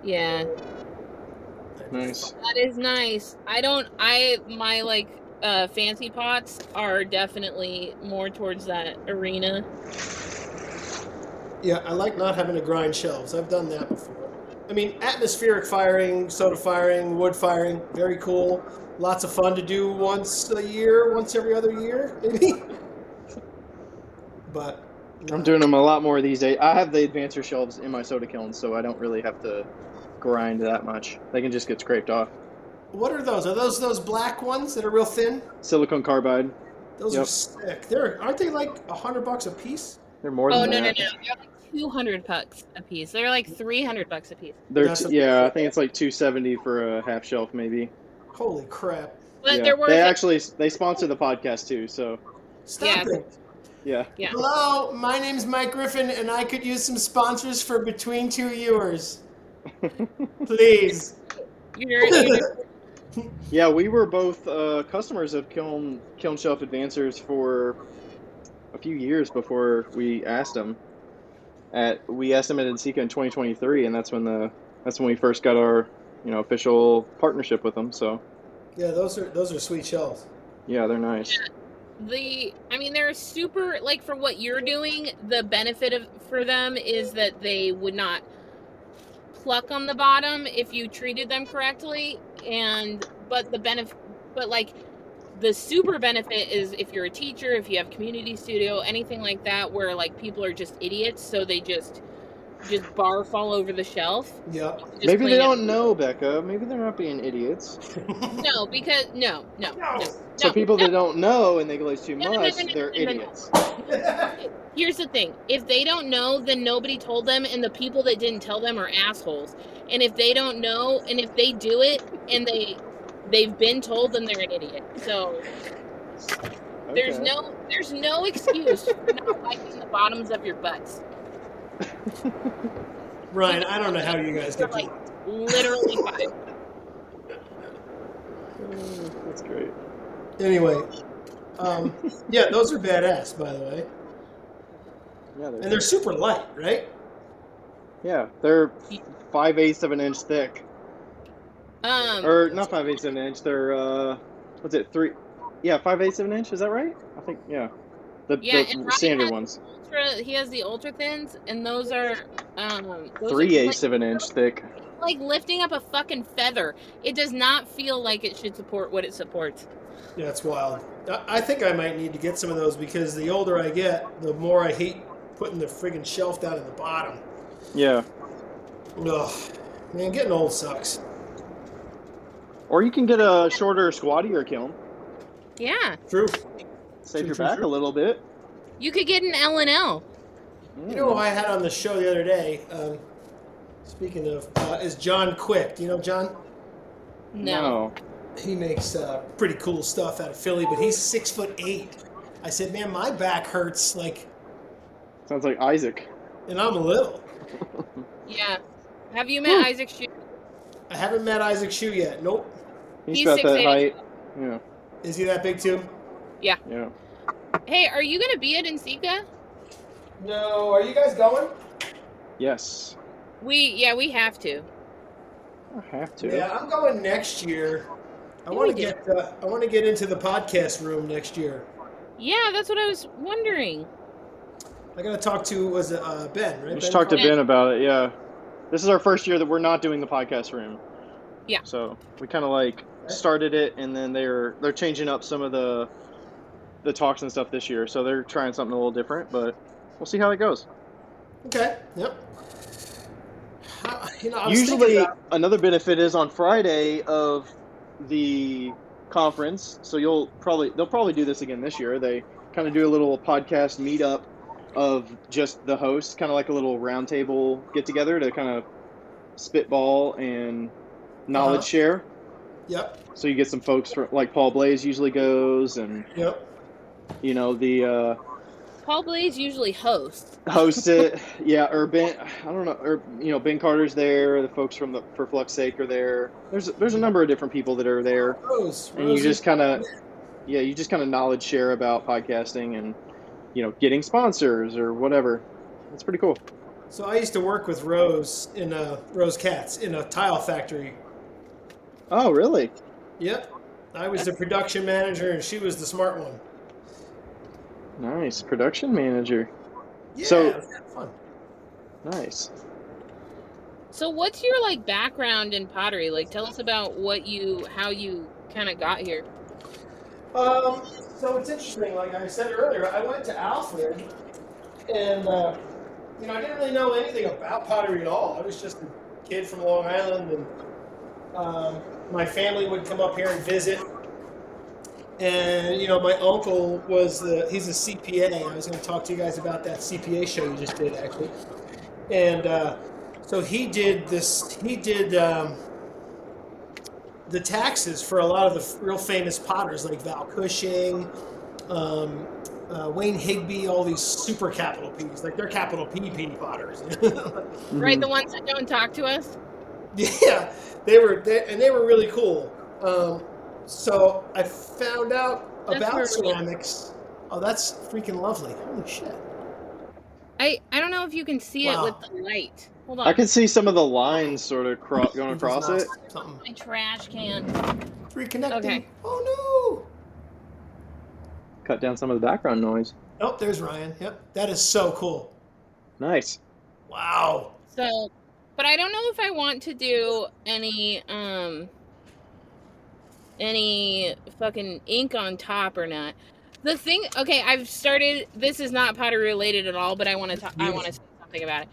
Yeah. Nice. That is nice. My fancy pots are definitely more towards that arena. Yeah, I like not having to grind shelves. I've done that before. I mean, atmospheric firing, soda firing, wood firing, very cool. Lots of fun to do once a year, once every other year, maybe. But I'm doing them a lot more these days. I have the advancer shelves in my soda kiln, so I don't really have to grind that much. They can just get scraped off. what are those? Are those black ones that are real thin? Silicone carbide. Those Yep. are sick. Aren't they like $100 a piece? They're more Oh, than no. that. They're like $200 a piece. They're like $300 a piece. That's I think it's like $270 for a half shelf, maybe. Holy crap! But Yeah. they're worth They sponsor the podcast too, so Stop Yeah. it. yeah. Yeah. Hello, my name's Mike Griffin, and I could use some sponsors for Between Two Ewers. Please. You're Yeah, we were both customers of Kiln Shelf Advancers for a few years before we asked them. We asked them at Insika in 2023, and that's when we first got our official partnership with them. So Yeah, those are sweet shells. yeah, they're nice. they're super, like, for what you're doing, the benefit for them is that they would not pluck on the bottom if you treated them correctly, but the super benefit is if you're a teacher, if you have community studio, anything like that, where like people are just idiots, so they just barf all over the shelf. Yeah. Just Maybe clean they it. don't know, Becca. Maybe they're not being idiots. No, because no. So people that don't know and they glaze too No, much, no. they're idiots. Here's the thing: if they don't know, then nobody told them, and the people that didn't tell them are assholes. And if they don't know, and if they do it, and they've been told, then they're an idiot. So there's no excuse for not wiping the bottoms of your butts. Ryan, I don't know how you guys They're get like literally fine. That's great. Anyway, yeah, those are badass, by the way, Yeah, and they're super light, right? Yeah, they're 5/8 of an inch thick. Or not 5/8 of an inch. They're what's it? 3? Yeah, 5/8 of an inch. Is that right? I think yeah. and The Ryan standard has ones. he has the ultra thins, and those are 3/8 of an inch thick. like lifting up a fucking feather. It does not feel like it should support what it supports. Yeah, it's wild. I think I might need to get some of those because the older I get, the more I hate putting the friggin' shelf down at the bottom. Yeah. Ugh, man, getting old sucks. Or you can get a shorter, squattier kiln. Yeah, True. Save True, your true, back true. a little bit. you could get an L&L. You know who I had on the show the other day? Speaking of, is John Quick. Do you know John? No. He makes pretty cool stuff out of Philly, but he's 6'8". I said, man, my back hurts Sounds like Isaac. and I'm little. Yeah. Have you met Isaac Shue? I haven't met Isaac Shue yet. Nope. He's He's about that 6'8". height. Yeah. Is he that big too? Yeah. Yeah. Hey, are you gonna be at Insika? No. Are you guys going? Yes. We have to. I have to. Yeah, I'm going next year. I Yeah, want we to do. get I want to get into the podcast room next year. Yeah, that's what I was wondering. I got to talk to Ben, right? We Ben should talk to Carter? Ben about it. Yeah, this is our first year that we're not doing the podcast room. Yeah. So we kind of like started it, and then they're changing up some of the talks and stuff this year. So they're trying something a little different, but we'll see how it goes. Okay. Yep. I was thinking Usually, about- another benefit is on Friday of the conference. So they'll probably do this again this year. They kind of do a little podcast meetup of just the hosts, kind of like a little roundtable get together to kind of spitball and knowledge share. Yep. So you get some folks from, like Paul Blaze usually goes, and Yep. the Paul Blaze usually hosts. host it. Yeah, or Ben, I don't know, or Ben Carter's there. The folks from For Flux Sake are there. There's a number of different people that are there, Rose. and you just kind of knowledge share about podcasting and getting sponsors or whatever. It's pretty cool. So I used to work with Rose in Rose Katz in a tile factory. Oh, really? Yep. I was the production manager, and she was the smart one. Nice. Production manager. Yeah. So- it was kind of fun. Nice. So what's your like background in pottery? Like tell us about how you kind of got here. So it's interesting. Like I said earlier, I went to Alfred, and I didn't really know anything about pottery at all. I was just a kid from Long Island, and my family would come up here and visit. And my uncle he's a CPA. I was going to talk to you guys about that CPA show you just did, actually. And so he did the taxes for a lot of the real famous potters like Val Cushing, Wayne Higby, all these super capital P's, like they're capital P potters. Right, the ones that don't talk to us? Yeah, they were really cool. So I found out about ceramics. Oh, that's freaking lovely! Holy shit! I don't know if you can see it with the light. Hold on. I can see some of the lines sort of going across it. Something My trash can. reconnecting. Okay. Oh Cut down some of the background noise. no! Oh, there's Ryan. Yep, that is so cool. Nice. Wow. So, but I don't know if I want to do any fucking ink on top or not. The thing, okay, I've started. This is not pottery related at all, but I want to. I want to say something about it.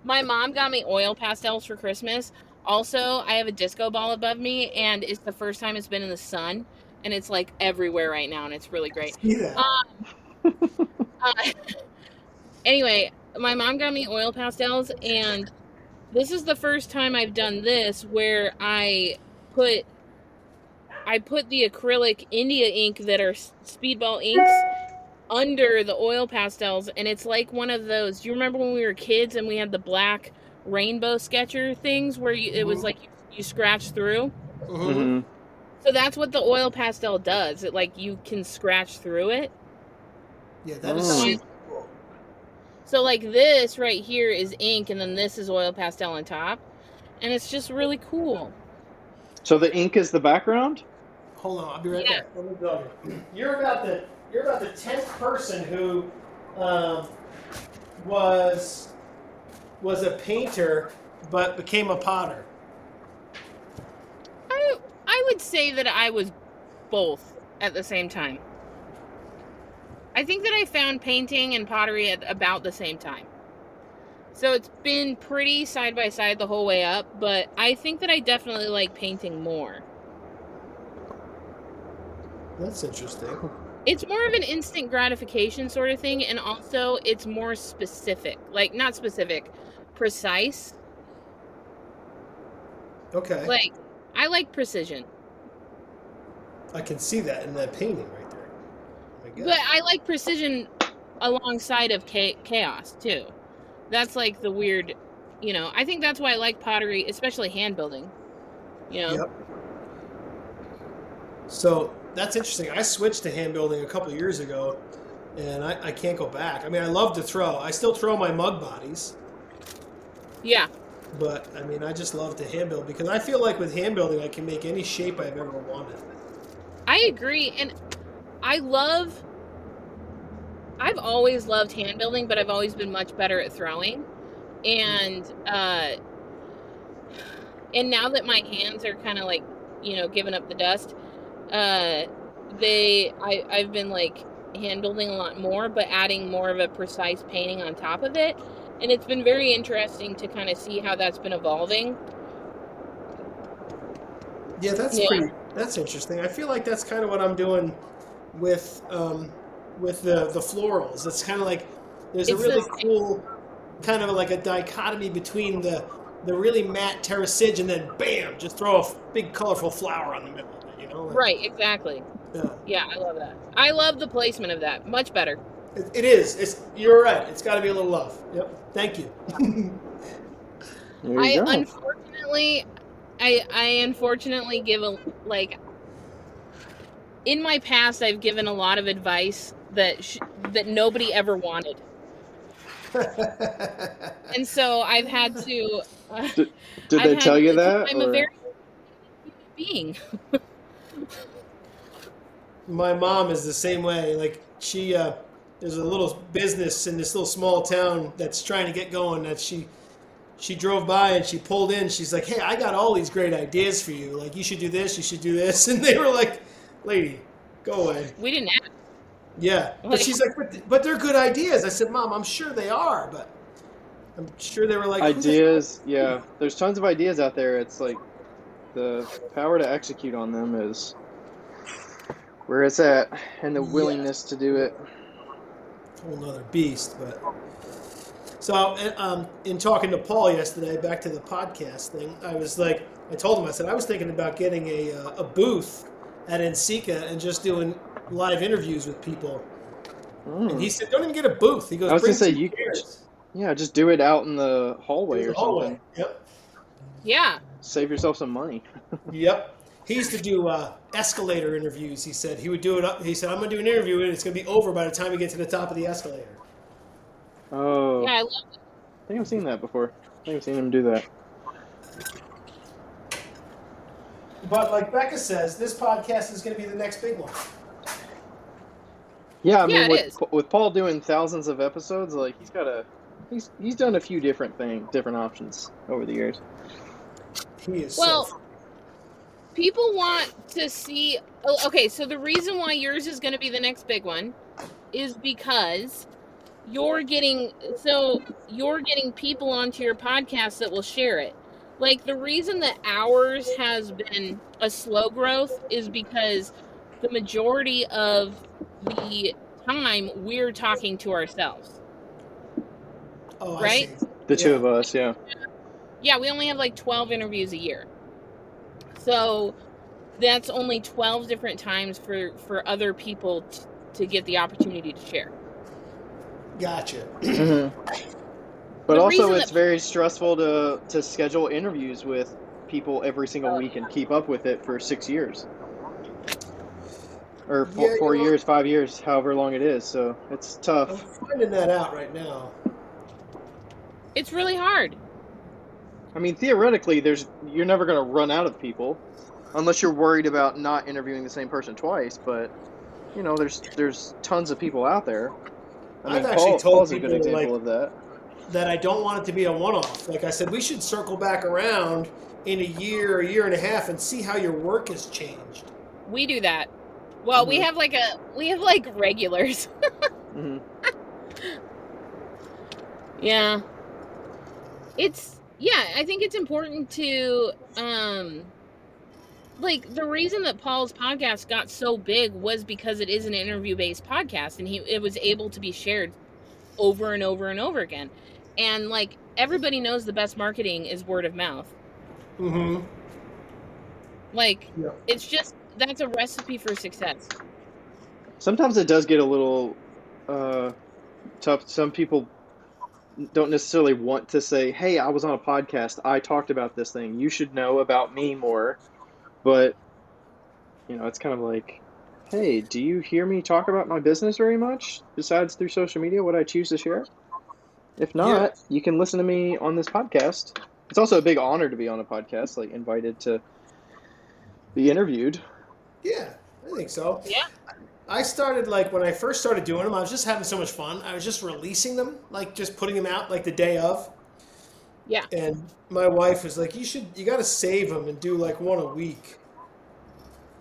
My mom got me oil pastels for Christmas. Also, I have a disco ball above me, and it's the first time it's been in the sun, and it's like everywhere right now, and it's really great. See that? Anyway, my mom got me oil pastels, and this is the first time I've done this where I put the acrylic India ink that are speedball inks under the oil pastels, and it's like one of those. Do you remember when we were kids and we had the black rainbow sketcher things where it was like you scratch through? Mm-hmm. So that's what the oil pastel does. It like you can scratch through it. Yeah, that is Oh. super cool. So like this right here is ink, and then this is oil pastel on top, and it's just really cool. So the ink is the background? Hold on, I'll be right Yeah. back. Let me go here. You're about the 10th person who was a painter but became a potter. I would say that I was both at the same time. I think that I found painting and pottery at about the same time. So it's been pretty side by side the whole way up, but I think that I definitely like painting more. That's interesting. It's more of an instant gratification sort of thing, and also it's more specific. Like, not specific, precise. Okay. Like, I like precision. I can see that in that painting right there. Oh my God. But I like precision alongside of chaos, too. That's like the weird, I think that's why I like pottery, especially hand building. Yep. So that's interesting. I switched to hand building a couple of years ago, and I can't go back. I mean, I love to throw. I still throw my mug bodies. Yeah. But I mean, I just love to hand build because I feel like with hand building, I can make any shape I've ever wanted. I agree, and I've always loved hand building, but I've always been much better at throwing. And now that my hands are kind of like, giving up the dust, I've been like hand building a lot more, but adding more of a precise painting on top of it. And it's been very interesting to kind of see how that's been evolving. Yeah, that's interesting. I feel like that's kind of what I'm doing with the florals. It's kind of like there's a really cool kind of like a dichotomy between the really matte terracige and then bam, just throw a big colorful flower on the middle of it, Like, right, exactly. Yeah, I love that. I love the placement of that. Much better. It is. You're right. It's got to be a little love. Yep. Thank you. Unfortunately give in my past I've given a lot of advice that nobody ever wanted. And so I've had to did they tell you that? I'm a very being. My mom is the same way. Like she there's a little business in this little small town that's trying to get going that she drove by and she pulled in. She's like, "Hey, I got all these great ideas for you. Like, you should do this, you should do this." And they were like, "Lady, go away." We didn't ask. Yeah. But she's like, but they're good ideas. I said, "Mom, I'm sure they are, but I'm sure they were like..." Ideas, yeah. There's tons of ideas out there. It's like the power to execute on them is where it's at, and the willingness to do it. Whole nother beast. But so in talking to Paul yesterday, back to the podcast thing, I told him, I said I was thinking about getting a booth at NCECA and just doing live interviews with people. And he said, "Don't even get a booth." He goes, "I was gonna say you could just do it out in the hallway or something." Yep. Yeah. Save yourself some money. Yep. He used to do escalator interviews. He said he would do it up. He said, "I'm going to do an interview and it's going to be over by the time we get to the top of the escalator." Oh. Yeah, I love it. I think I've seen that before. I think I've seen him do that. But like Becca says, this podcast is going to be the next big one. Yeah, I mean, with Paul doing thousands of episodes, like he's done a few different options over the years. He is people want to see... Okay, so the reason why yours is going to be the next big one is because you're getting people onto your podcast that will share it. Like, the reason that ours has been a slow growth is because the majority of the time we're talking to ourselves. Oh, right? I see. The two of us, yeah. Yeah, we only have like 12 interviews a year. So that's only 12 different times for other people to get the opportunity to share. Gotcha. Mm-hmm. But also, it's very stressful to schedule interviews with people every single week and keep up with it for 6 years. Or 4 years, 5 years, however long it is. So it's tough. I'm finding that out right now. It's really hard. I mean, theoretically, you're never going to run out of people, unless you're worried about not interviewing the same person twice. But there's tons of people out there. I've actually told Paul's people a good example of that I don't want it to be a one-off. Like I said, we should circle back around in a year and a half and see how your work has changed. We do that. Well, we have like regulars. Mm-hmm. Yeah. I think it's important to, the reason that Paul's podcast got so big was because it is an interview-based podcast, and it was able to be shared over and over and over again. And, everybody knows the best marketing is word of mouth. Mm-hmm. It's just, that's a recipe for success. Sometimes it does get a little tough. Some people don't necessarily want to say, "Hey, I was on a podcast. I talked about this thing. You should know about me more." But, it's kind of like, "Hey, do you hear me talk about my business very much? Besides through social media, would I choose to share? If not, you can listen to me on this podcast It's also a big honor to be on a podcast, like invited to be interviewed. Yeah, I think so. Yeah. I started, like, when I first started doing them, I was just having so much fun. I was just releasing them, like, just putting them out, like, the day of. Yeah. And my wife was like, you got to save them and do, like, one a week.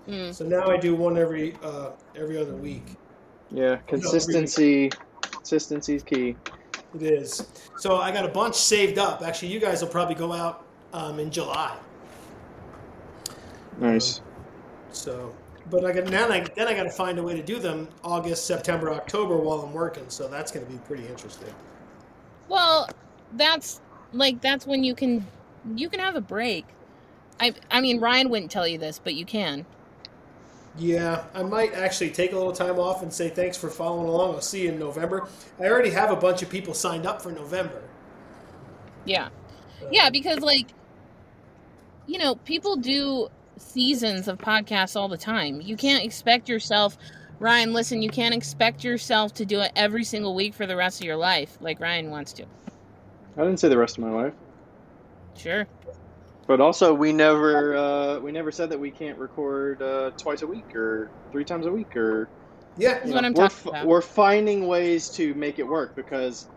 Mm. So now I do one every other week. Yeah, consistency is key. It is. So I got a bunch saved up. Actually, you guys will probably go out in July. Nice. So, but I got I got to find a way to do them August, September, October while I'm working. So that's going to be pretty interesting. Well, that's when you can have a break. I mean, Ryan wouldn't tell you this, but you can. Yeah, I might actually take a little time off and say thanks for following along. I'll see you in November. I already have a bunch of people signed up for November. Yeah. Yeah, because, like, you know, people do seasons of podcasts all the time. You can't expect yourself, Ryan, listen, you can't expect yourself to do it every single week for the rest of your life like Ryan wants to. I didn't say the rest of my life. Sure. But also, we never said that we can't record twice a week or 3 times a week or. Yeah, That's what I'm talking about. We're finding ways to make it work because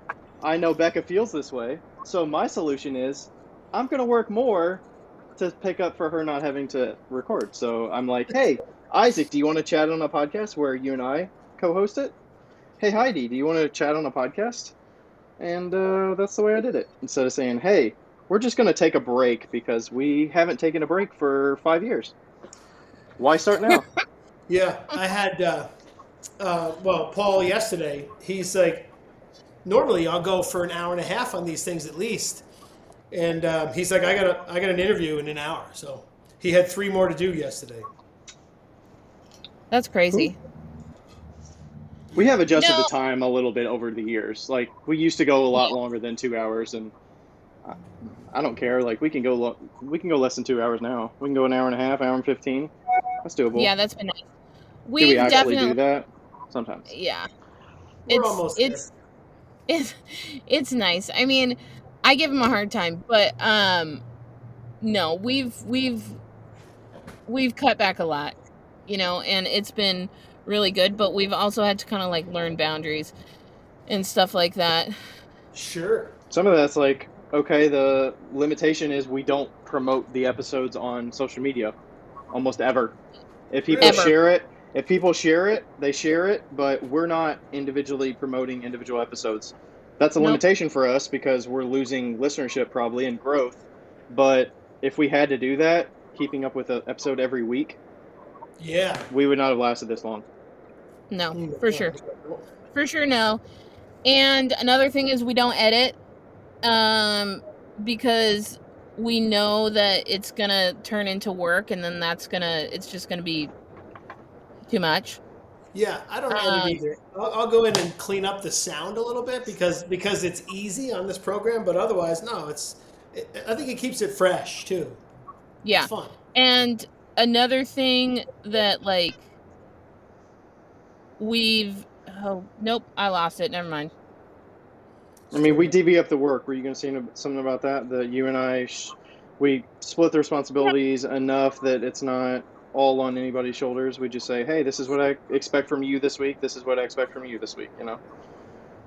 I know Becca feels this way. So my solution is I'm going to work more to pick up for her not having to record. So I'm like, hey, Isaac, do you want to chat on a podcast where you and I co-host it? Hey, Heidi, do you want to chat on a podcast? And that's the way I did it. Instead of saying, hey, we're just going to take a break because we haven't taken a break for 5 years. Why start now? Yeah, I had, Paul yesterday, he's like, normally I'll go for an hour and a half on these things at least. And he's like, I got an interview in an hour. So he had 3 more to do yesterday. That's crazy. We have adjusted the time a little bit over the years. Like, we used to go a lot longer than 2 hours, and I don't care. Like, we can go less than 2 hours now. We can go an hour and a half, hour and 15. That's doable. Yeah, that's been nice. Do we actually definitely do that? Sometimes. Yeah. We're almost there. It's nice. I mean, I give him a hard time, but no, we've cut back a lot, you know, and it's been really good, but we've also had to kind of like learn boundaries and stuff like that. Sure. Some of that's like, okay, the limitation is we don't promote the episodes on social media almost ever. If people share it, they share it, but we're not individually promoting individual episodes. That's a limitation for us because we're losing listenership probably and growth. But if we had to do that, keeping up with an episode every week, yeah, we would not have lasted this long. No, for sure. For sure, no. And another thing is we don't edit because we know that it's going to turn into work, and then it's just going to be too much. Yeah, I don't edit either. I'll go in and clean up the sound a little bit because it's easy on this program, but otherwise, no, I think it keeps it fresh too. Yeah. It's fun. And another thing that, like, nope, I lost it. Never mind. I mean, we divvy up the work. Were you going to say something about that? That you and I, we split the responsibilities enough that it's not all on anybody's shoulders. We just say, hey, this is what I expect from you this week. This is what I expect from you this week, you know?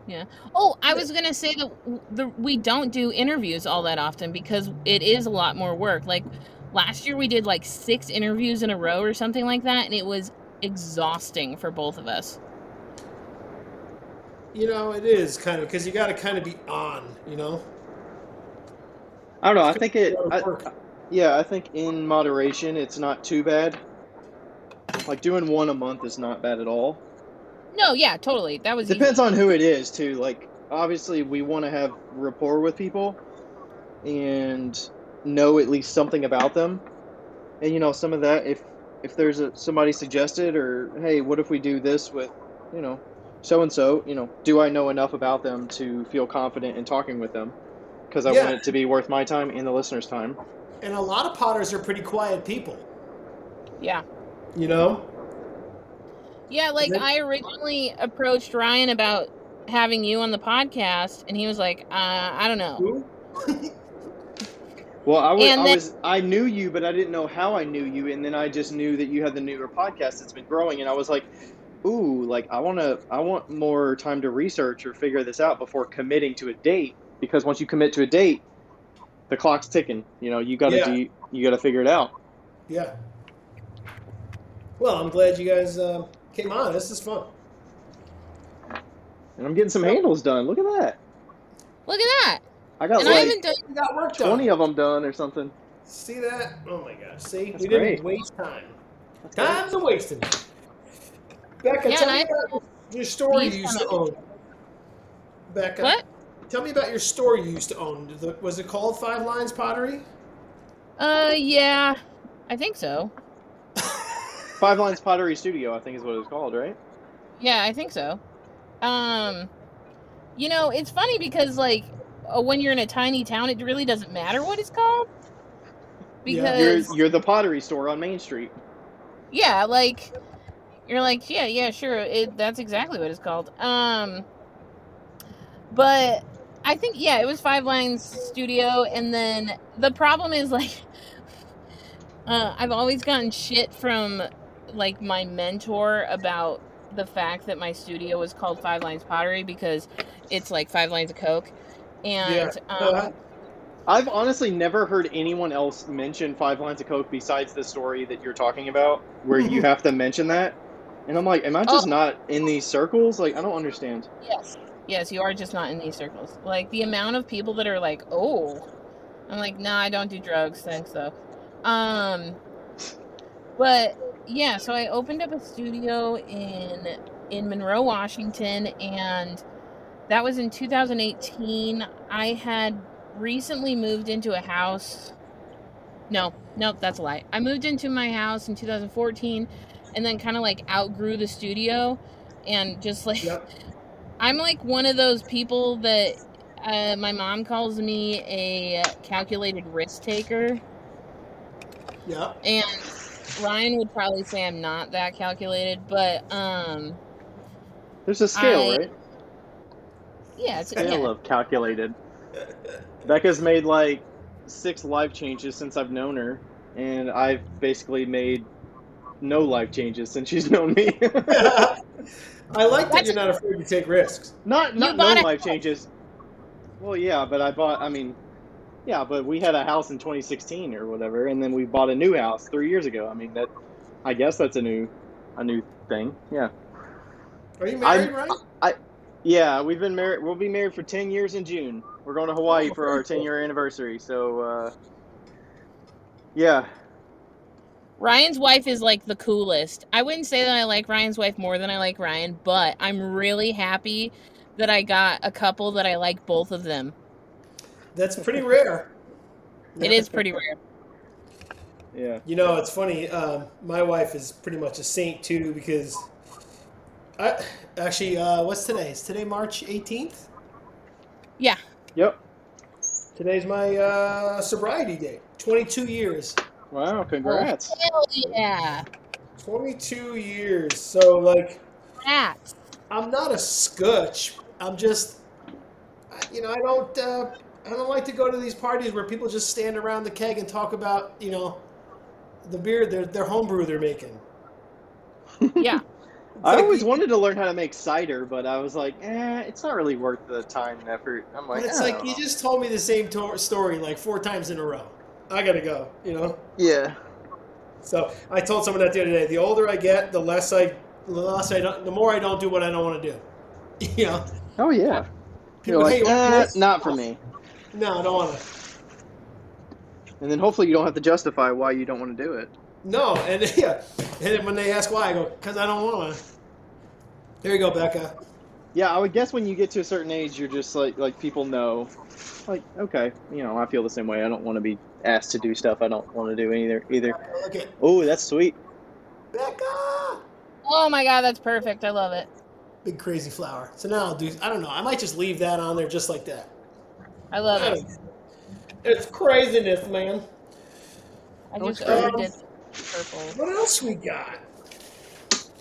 Yeah. Oh, I was going to say that we don't do interviews all that often because it is a lot more work. Like, last year we did like 6 interviews in a row or something like that, and it was exhausting for both of us. You know, it is kind of because you got to kind of be on, you know? I don't know. I think I think in moderation, it's not too bad. Like, doing one a month is not bad at all. No, yeah, totally. That was depends on who it is too. Like, obviously, we want to have rapport with people and know at least something about them. And you know, some of that, if there's somebody suggested, or hey, what if we do this with, you know, so and so, you know, do I know enough about them to feel confident in talking with them? Because I want it to be worth my time and the listener's time. And a lot of potters are pretty quiet people. Yeah. You know? Yeah, like, I originally approached Ryan about having you on the podcast, and he was like, I don't know. Who? Well, And then, I knew you, but I didn't know how I knew you, and then I just knew that you had the newer podcast that's been growing, and I was like, ooh, like I want more time to research or figure this out before committing to a date, because once you commit to a date, the clock's ticking. You know, you gotta figure it out. Yeah. Well, I'm glad you guys came on. This is fun. And I'm getting some handles done. Look at that. look at that. I got And I haven't done. You got work done. 20 of them done or something. See that? Oh my gosh. See? That's We didn't great. waste time. That's Time's a wasting. Becca, Yeah, tell and me about your store you these used to own. Becca. What? Tell me about your store you used to own. Was it called Five Lines Pottery? Yeah, I think so. Five Lines Pottery Studio, I think is what it was called, right? Yeah, I think so. You know, it's funny because like when you're in a tiny town, it really doesn't matter what it's called. Because You're the pottery store on Main Street. yeah, like you're like, yeah, sure, that's exactly what it's called. But I think it was Five Lines Studio, and then the problem is like I've always gotten shit from like my mentor about the fact that my studio was called Five Lines Pottery because it's like 5 lines of Coke. And I've honestly never heard anyone else mention 5 lines of Coke besides the story that you're talking about, where you have to mention that. And I'm like, am I just not in these circles? Like, I don't understand. Yes, you are just not in these circles. Like the amount of people that are like, oh, I'm like, nah, I don't do drugs, thanks though. But yeah, so I opened up a studio in Monroe, Washington, and that was in 2018. I had recently moved into a house. Nope, that's a lie. I moved into my house in 2014 and then kind of like outgrew the studio and just like I'm like one of those people that my mom calls me a calculated risk taker. Yeah. And Ryan would probably say I'm not that calculated, but there's a scale, right? Yeah, it's Scale of calculated. Becca's made like 6 life changes since I've known her, and I've basically made no life changes since she's known me. I like that you're not afraid to take risks. Not no life changes. Well, yeah, but but we had a house in 2016 or whatever, and then we bought a new house 3 years ago. I mean, I guess that's a new thing. Yeah. Are you married, right? Yeah, we've been married. We'll be married for 10 years in June. We're going to Hawaii for our 10-year anniversary. So, yeah. Ryan's wife is like the coolest. I wouldn't say that I like Ryan's wife more than I like Ryan, but I'm really happy that I got a couple that I like both of them. That's pretty rare. It is pretty rare. Yeah. You know, it's funny. My wife is pretty much a saint too because what's today? Is today March 18th? Yeah. Yep. Today's my sobriety date. 22 years. Wow, congrats. Oh, hell yeah. 22 years. So, like, Congrats. I'm not a scotch. I'm just, I don't like to go to these parties where people just stand around the keg and talk about, the beer, their homebrew they're making. Yeah. I always wanted to learn how to make cider, but I was like, it's not really worth the time and effort. I'm like, it's like you just told me the same story like 4 times in a row. I gotta go, Yeah. So I told someone that the other day. The older I get, the more I don't do what I don't want to do. Oh yeah. People, You're like, hey, not for me. No, I don't want to. And then hopefully you don't have to justify why you don't want to do it. No, and then when they ask why, I go, because I don't want to. There you go, Becca. Yeah, I would guess when you get to a certain age, you're just like people know, like, okay, I feel the same way. I don't want to be asked to do stuff I don't want to do either. Okay. Oh, that's sweet. Becca! Oh my god, that's perfect. I love it. Big crazy flower. So now I don't know. I might just leave that on there just like that. I love it. It's craziness, man. I just overdid purple. What else we got?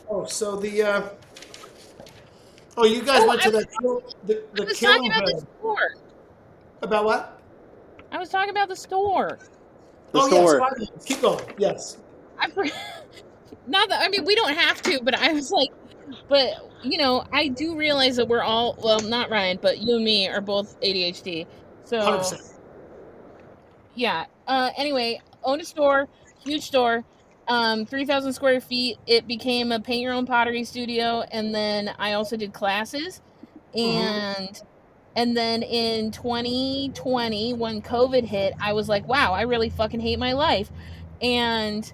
Oh, so you guys went to the I was kiln talking about this before. About what? I was talking about the store. The Yes, store. 5 lines. Keep going. Yes. Not that, I mean, we don't have to, but I was like, but, you know, I do realize that we're all, well, not Ryan, but you and me are both ADHD. So, 100%. yeah. Anyway, owned a store, huge store, 3,000 square feet. It became a paint your own pottery studio. And then I also did classes. And then in 2020, when COVID hit, I was like, wow, I really fucking hate my life. And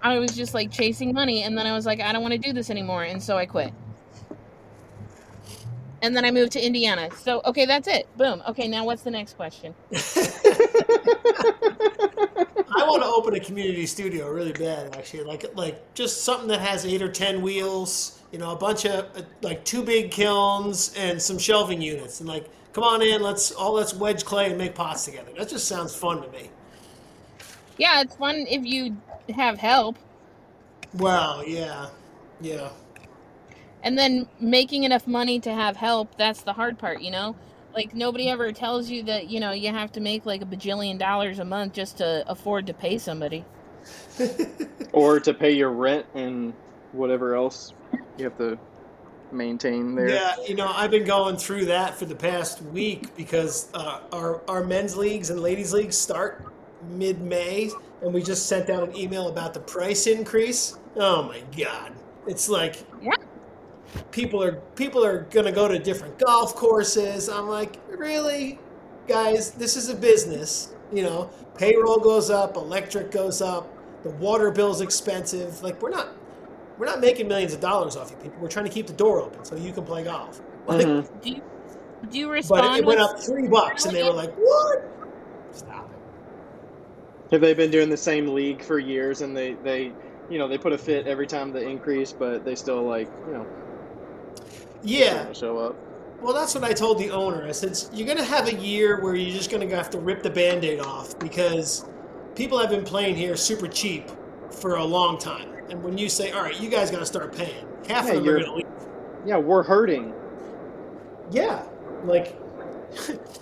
I was just like chasing money. And then I was like, I don't want to do this anymore. And so I quit. And then I moved to Indiana. So, okay, that's it. Boom. Okay, now what's the next question? I want to open a community studio really bad, actually. Like just something that has 8 or 10 wheels, you know, a bunch of like 2 big kilns and some shelving units, and like, come on in, let's wedge clay and make pots together. That just sounds fun to me. Yeah, it's fun if you have help. Well, yeah. And then making enough money to have help, that's the hard part, you know? Like, nobody ever tells you that, you know, you have to make like $1 bajillion a month just to afford to pay somebody. Or to pay your rent and whatever else you have to maintain there. Yeah, you know, I've been going through that for the past week because our men's leagues and ladies leagues start mid-May, and we just sent out an email about the price increase. Oh my God. It's like... Yeah. People are going to go to different golf courses. I'm like, really? Guys, this is a business. You know, payroll goes up, electric goes up, the water bill's expensive. Like, we're not making millions of dollars off you people. We're trying to keep the door open so you can play golf. Like, Do you respond? but it went up $3 and they were like, what? Stop it. Have they been doing the same league for years and they you know, they put a fit every time the increase, but they still like, you know, Yeah. show up. Well, that's what I told the owner. I said, you're going to have a year where you're just going to have to rip the Band-Aid off because people have been playing here super cheap for a long time. And when you say, all right, you guys got to start paying, half of them are going to leave. Yeah, we're hurting. Yeah. Like,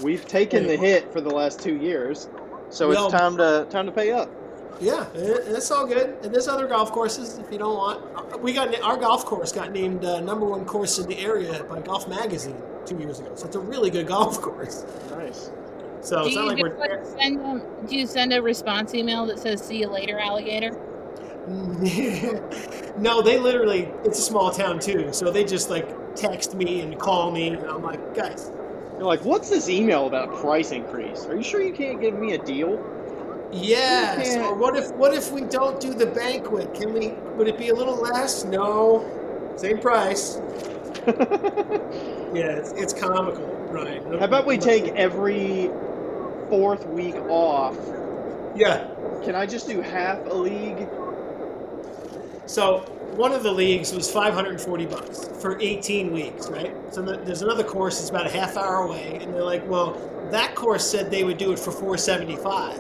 we've taken the hit for the last 2 years, so it's time to pay up. Yeah, it's all good. And there's other golf courses if you don't want. Our golf course got named #1 course in the area by Golf Magazine 2 years ago. So it's a really good golf course. Nice. So it's not like we're... Do you send a response email that says, see you later, alligator? No, they literally, it's a small town too. So they just like text me and call me. And I'm like, guys. You're like, what's this email about price increase? Are you sure you can't give me a deal? Yes. Or what if we don't do the banquet? Would it be a little less? No. Same price. Yeah, it's comical, right? How about we take every 4th week off? Yeah. Can I just do half a league? So one of the leagues was $540 for 18 weeks, right? So there's another course that's about a half hour away, and they're like, well, that course said they would do it for $475.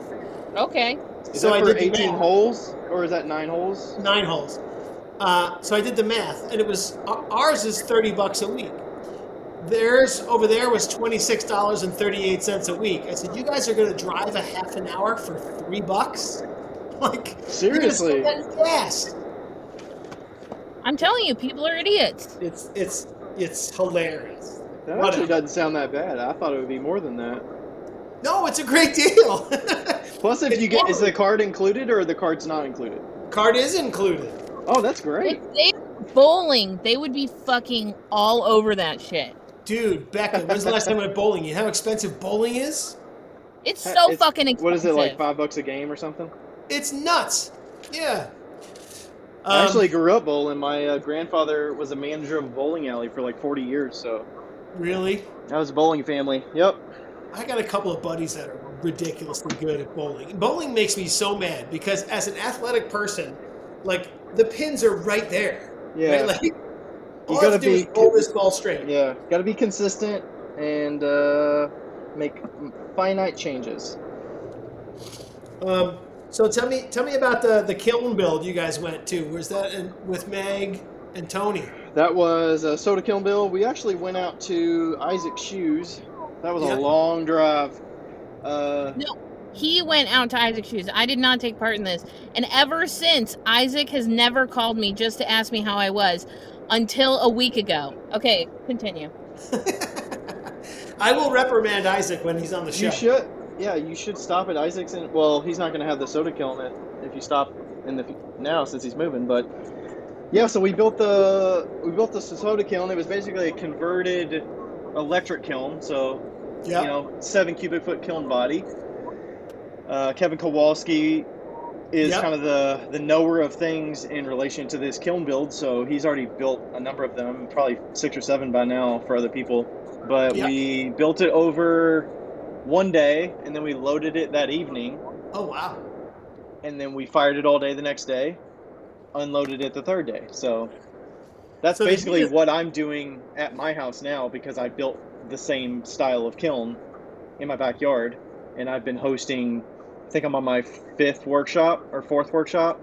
Okay. Is so that I for did 18 holes, or is that 9 holes? 9 holes. So I did the math, and it was ours is $30 a week. Theirs over there was $26.38 a week. I said, you guys are going to drive a half an hour for $3? Like, seriously? you're gonna spend gas. I'm telling you, people are idiots. It's hilarious. That actually doesn't sound that bad. I thought it would be more than that. No, it's a great deal. Plus, if you get, is the card included or the card's not included? Card is included. Oh, that's great. If they were bowling, they would be fucking all over that shit. Dude, Becca, when's the last time we went bowling? You know how expensive bowling is? It's so fucking expensive. What is it, like $5 a game or something? It's nuts. Yeah. I actually grew up bowling. My grandfather was a manager of a bowling alley for like 40 years, so. Really? That was a bowling family. Yep. I got a couple of buddies that are ridiculously good at bowling. Bowling makes me so mad because as an athletic person, like, the pins are right there. Yeah. Right? Like, all You I have gotta to do is be roll this ball straight. Yeah, gotta be consistent and make finite changes. So tell me about the kiln build you guys went to. Was that with Meg and Tony? That was a soda kiln build. We actually went out to Isaac's Shoes. That was a long drive. No, He went out to Isaac's shoes. I did not take part in this. And ever since, Isaac has never called me just to ask me how I was until a week ago. Okay, continue. I will reprimand Isaac when he's on the show. You should. Yeah, you should stop at Isaac's. And, well, he's not going to have the soda kiln if you stop now since he's moving. But yeah, so we built the soda kiln. It was basically a converted electric kiln. So, 7 cubic foot kiln body. Kevin Kowalski is kind of the knower of things in relation to this kiln build, so he's already built a number of them, probably 6 or 7 by now for other people. But we built it over one day, and then we loaded it that evening. Oh, wow. And then we fired it all day the next day, unloaded it the third day. So that's basically what I'm doing at my house now, because I built the same style of kiln in my backyard, and I've been hosting... I think I'm on my 4th workshop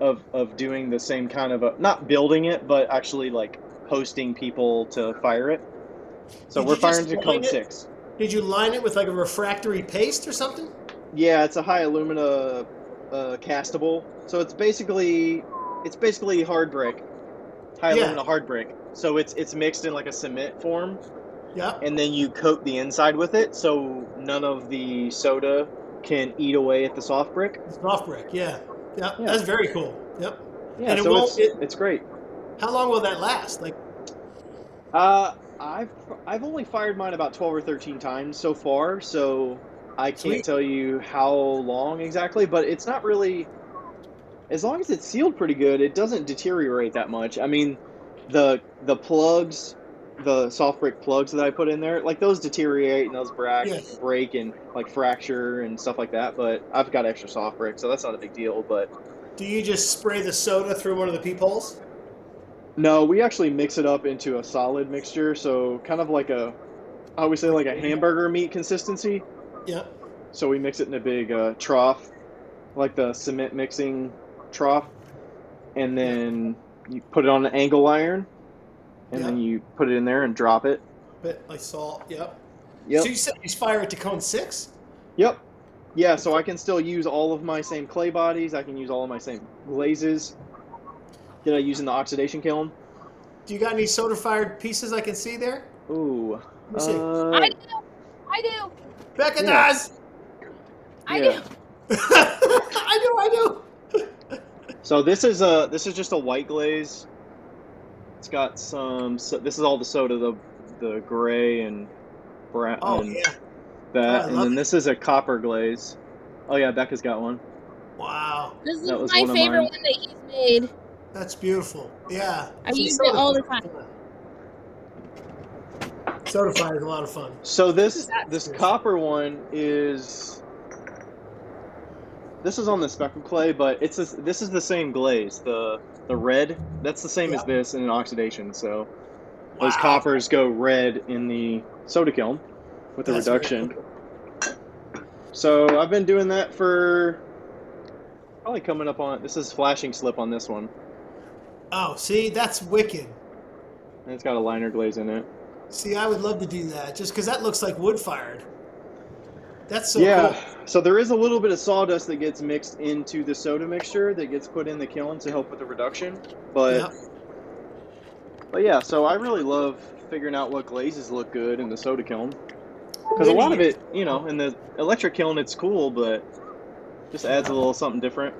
of doing the same kind of not building it, but actually like hosting people to fire it. So we're firing to cone 6. Did you line it with like a refractory paste or something? Yeah, it's a high alumina castable. So it's basically hard brick, high alumina hard brick. So it's mixed in like a cement form. Yeah. And then you coat the inside with it, so none of the soda can eat away at the soft brick. Soft brick, yeah. That's very cool. Yep. Yeah, and so it's great. How long will that last? Like, I've only fired mine about 12 or 13 times so far, so I can't tell you how long exactly. But it's not really, as long as it's sealed pretty good, it doesn't deteriorate that much. I mean, the plugs. The soft brick plugs that I put in there, like those deteriorate and those break and like fracture and stuff like that. But I've got extra soft brick, so that's not a big deal. But do you just spray the soda through one of the peepholes? No, we actually mix it up into a solid mixture. So kind of like I always say like a hamburger meat consistency. Yeah. So we mix it in a big trough, like the cement mixing trough, and then you put it on an angle iron. And then you put it in there and drop it. Bit like salt, yep. So you said you fire it to cone 6? Yep. Yeah, so I can still use all of my same clay bodies. I can use all of my same glazes that I use in the oxidation kiln. Do you got any soda-fired pieces I can see there? Ooh. Let me see. I do. Becca does! I do. I do. So this is just a white glaze. It's got some. This is all the soda, the gray and brown. Oh and yeah. That, and then this is a copper glaze. Oh yeah, Becca's got one. Wow. This is my favorite one that he's made. That's beautiful. Yeah. I use it all the time. Soda fire is a lot of fun. So this copper one is. This is on the speckled clay, but this is the same glaze. The red, that's the same as this in an oxidation. So those coppers go red in the soda kiln with the reduction. So I've been doing that for probably coming up on. This is flashing slip on this one. Oh, see, that's wicked. And it's got a liner glaze in it. See, I would love to do that, just because that looks like wood fired. That's so cool. So there is a little bit of sawdust that gets mixed into the soda mixture that gets put in the kiln to help with the reduction. But yeah, so I really love figuring out what glazes look good in the soda kiln. Because a lot of it, in the electric kiln, it's cool, but just adds a little something different.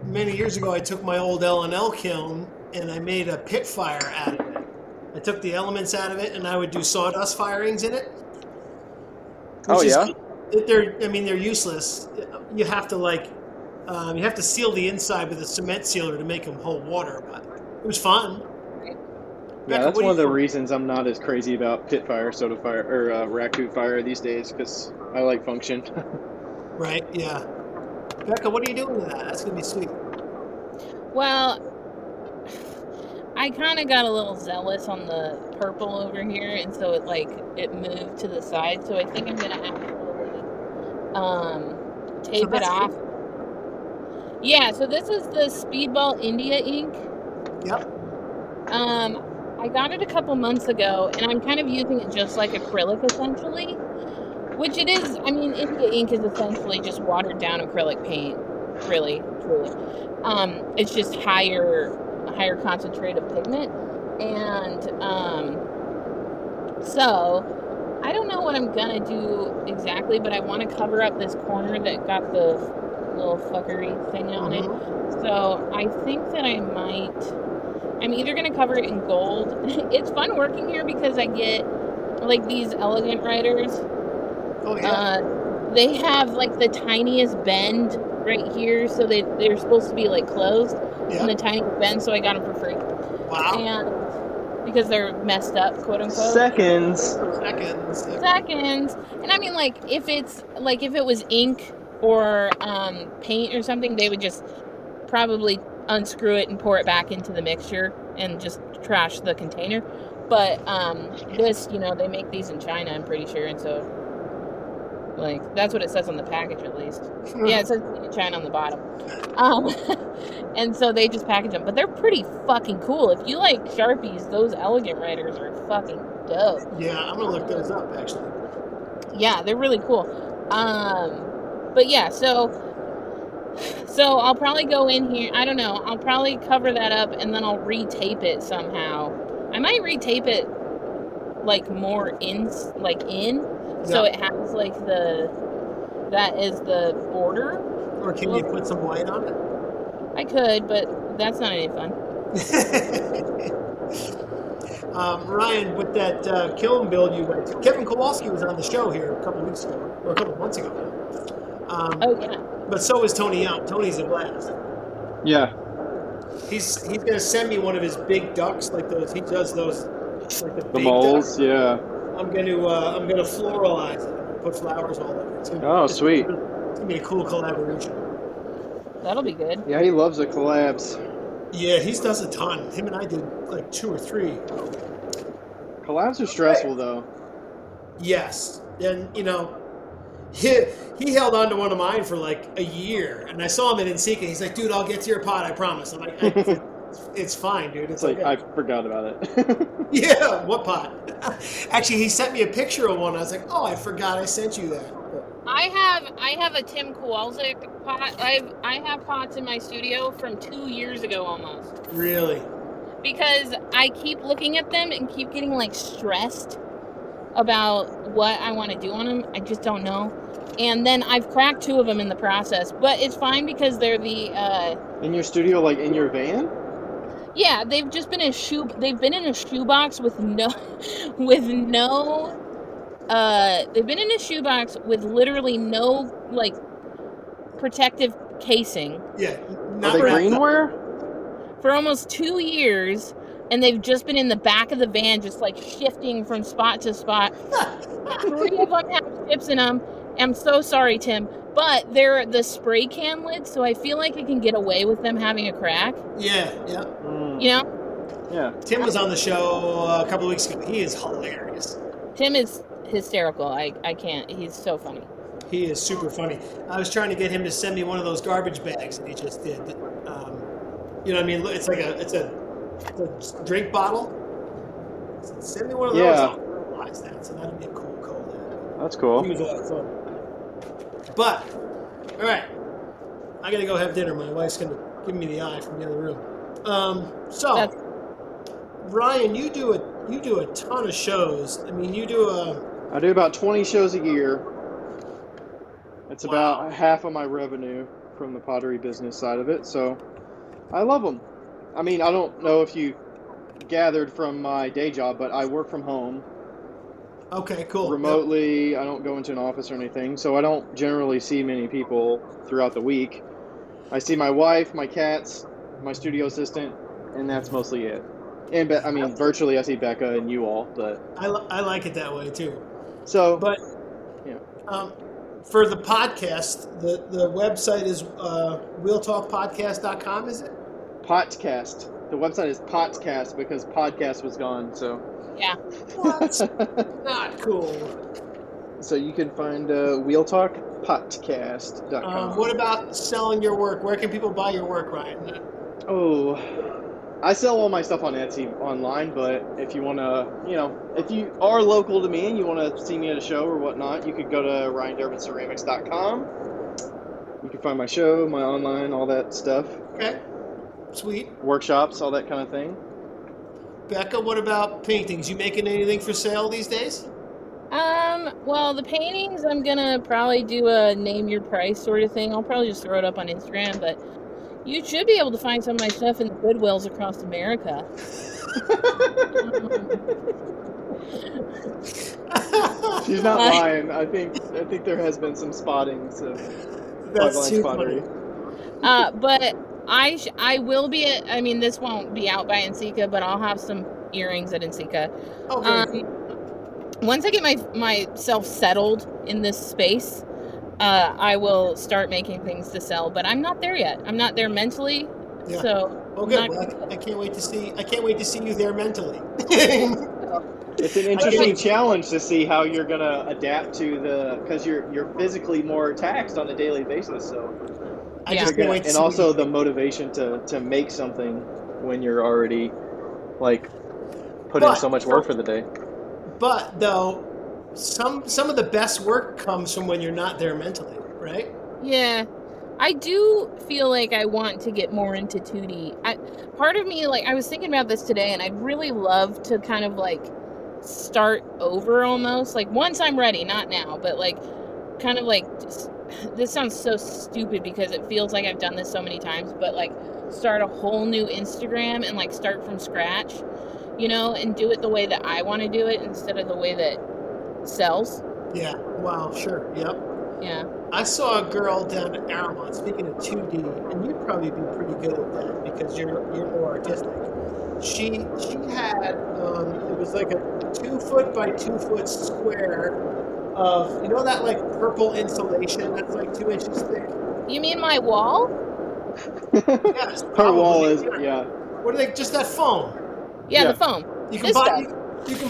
Many years ago, I took my old L&L kiln and I made a pit fire out of it. I took the elements out of it and I would do sawdust firings in it. They're useless. You have to seal the inside with a cement sealer to make them hold water, but it was fun. Yeah, that's one of the reasons I'm not as crazy about pit fire, soda fire, or raccoon fire these days, because I like function. Right, yeah. Becca, what are you doing with that? That's going to be sweet. Well, I kind of got a little zealous on the purple over here, and so it moved to the side, so I think I'm going to actually tape it off. Yeah, so this is the Speedball India ink. Yep. I got it a couple months ago, and I'm kind of using it just like acrylic, essentially. Which it is. I mean, India ink is essentially just watered down acrylic paint. Really, truly. It's just higher concentrate of pigment, and so I don't know what I'm gonna do exactly, but I want to cover up this corner that got the little fuckery thing on it. So I think that I'm either gonna cover it in gold. It's fun working here because I get like these elegant writers. Oh yeah. They have like the tiniest bend right here, so they're supposed to be like closed, Yeah. and the tiniest bend, so I got them for free. Wow. And because they're messed up, quote unquote. Seconds. Seconds. And I mean, like if it was ink or paint or something, they would just probably unscrew it and pour it back into the mixture and just trash the container. But this, they make these in China, I'm pretty sure, and so like that's what it says on the package at least. Yeah, it says China on the bottom. And so they just package them, but they're pretty fucking cool. If you like Sharpies, those elegant writers are fucking dope. Yeah, I'm gonna look those up actually. Yeah, they're really cool. But yeah, so I'll probably go in here. I don't know. I'll probably cover that up and then I'll retape it somehow. I might retape it like more in. So it has like that is the border. Or can you put some white on it? I could, but that's not any fun. Ryan, with that kiln build you went to, Kevin Kowalski was on the show here a couple weeks ago, or a couple months ago now. Oh yeah. But so is Tony Young. Tony's a blast. Yeah. He's gonna send me one of his big ducks, like those. He does those, like the big molds. duck. Yeah. I'm gonna floralize it, put flowers all over it. Oh, sweet. It's gonna be a cool collaboration. That'll be good. Yeah, he loves the collabs. Yeah, he does a ton. Him and I did like 2 or 3. Collabs are stressful though. Yes, and he held on to one of mine for like a year, and I saw him at Insika. He's like, "Dude, I'll get to your pot, I promise." I'm like, "It's fine, dude. It's Like okay." I forgot about it. Yeah, what pot? Actually, he sent me a picture of one. I was like, "Oh, I forgot I sent you that." I have a Tim Kowalczyk pot. I have pots in my studio from 2 years ago almost. Really? Because I keep looking at them and keep getting like stressed about what I want to do on them. I just don't know. And then I've cracked 2 of them in the process, but it's fine because they're the In your studio, like in your van? yeah, they've just been they've been in a shoebox with no they've been in a shoebox with literally no like protective casing. Yeah. Are they greenware? For almost 2 years, and they've just been in the back of the van, just like shifting from spot to spot. 3 of them have chips in them. I'm so sorry, Tim, but they're the spray can lids, so I feel like I can get away with them having a crack. Yeah. You know? Yeah. Tim was on the show a couple of weeks ago. He is hilarious. Tim is hysterical. I can't. He's so funny. He is super funny. I was trying to get him to send me one of those garbage bags, and he just did. You know what I mean? It's like it's a drink bottle. Send me one of those. Yeah. I'll realize that. So that'd be a cool collab. That's cool. He was a lot of fun. But all right, I gotta go have dinner. My wife's gonna give me the eye from the other room. So Ryan, you do a ton of shows. I mean, I do about 20 shows a year. It's about half of my revenue from the pottery business side of it, so I love them. I mean, I don't know if you gathered from my day job, but I work from home. Okay, cool. Remotely. Yep. I don't go into an office or anything, so I don't generally see many people throughout the week. I see my wife, my cats, my studio assistant, and that's mostly it. And I mean, virtually I see Becca and you all, but I like it that way too. So, but yeah. For the podcast, the website is realtalkpodcast.com, is it? Podcast. The website is Podcast because podcast was gone, so. Yeah. What? Not cool. So you can find wheeltalkpodcast.com. What about selling your work? Where can people buy your work, Ryan? I sell all my stuff on Etsy online, but if you want to, if you are local to me and you want to see me at a show or whatnot, you could go to RyanDurbinCeramics.com. You can find my show, my online, all that stuff. Okay. Sweet. Workshops, all that kind of thing. Becca, what about paintings? You making anything for sale these days? Well, the paintings, I'm gonna probably do a name your price sort of thing. I'll probably just throw it up on Instagram, but you should be able to find some of my stuff in the Goodwills across America. She's not lying. I think there has been some spottings of That's too pottery. But I will be at, I mean, this won't be out by Ensika, but I'll have some earrings at Ensika. Okay. Once I get myself settled in this space, I will start making things to sell, but I'm not there yet. I'm not there mentally. Yeah. So good. Well, I can't wait to see you there mentally. It's an interesting challenge to see how you're gonna adapt to because you're physically more taxed on a daily basis. So I just can't wait to and see also the motivation to make something when you're already like put in so much work for the day. But though, some of the best work comes from when you're not there mentally, right? Yeah. I do feel like I want to get more into 2D. Part of me, like, I was thinking about this today, and I'd really love to kind of, like, start over almost. Like, once I'm ready, not now, but, like, kind of, like, this sounds so stupid because it feels like I've done this so many times, but, like, start a whole new Instagram and, like, start from scratch, and do it the way that I want to do it instead of the way that sells. Yeah. Wow. Sure. Yep. Yeah. I saw a girl down at Aramont, speaking of 2D, and you'd probably be pretty good at that because you're more artistic. She had it was like a 2 foot by 2 foot square of that like purple insulation that's like 2 inches thick. You mean my wall? Yes. Her wall is What are they? Just that foam. Yeah, the foam. You can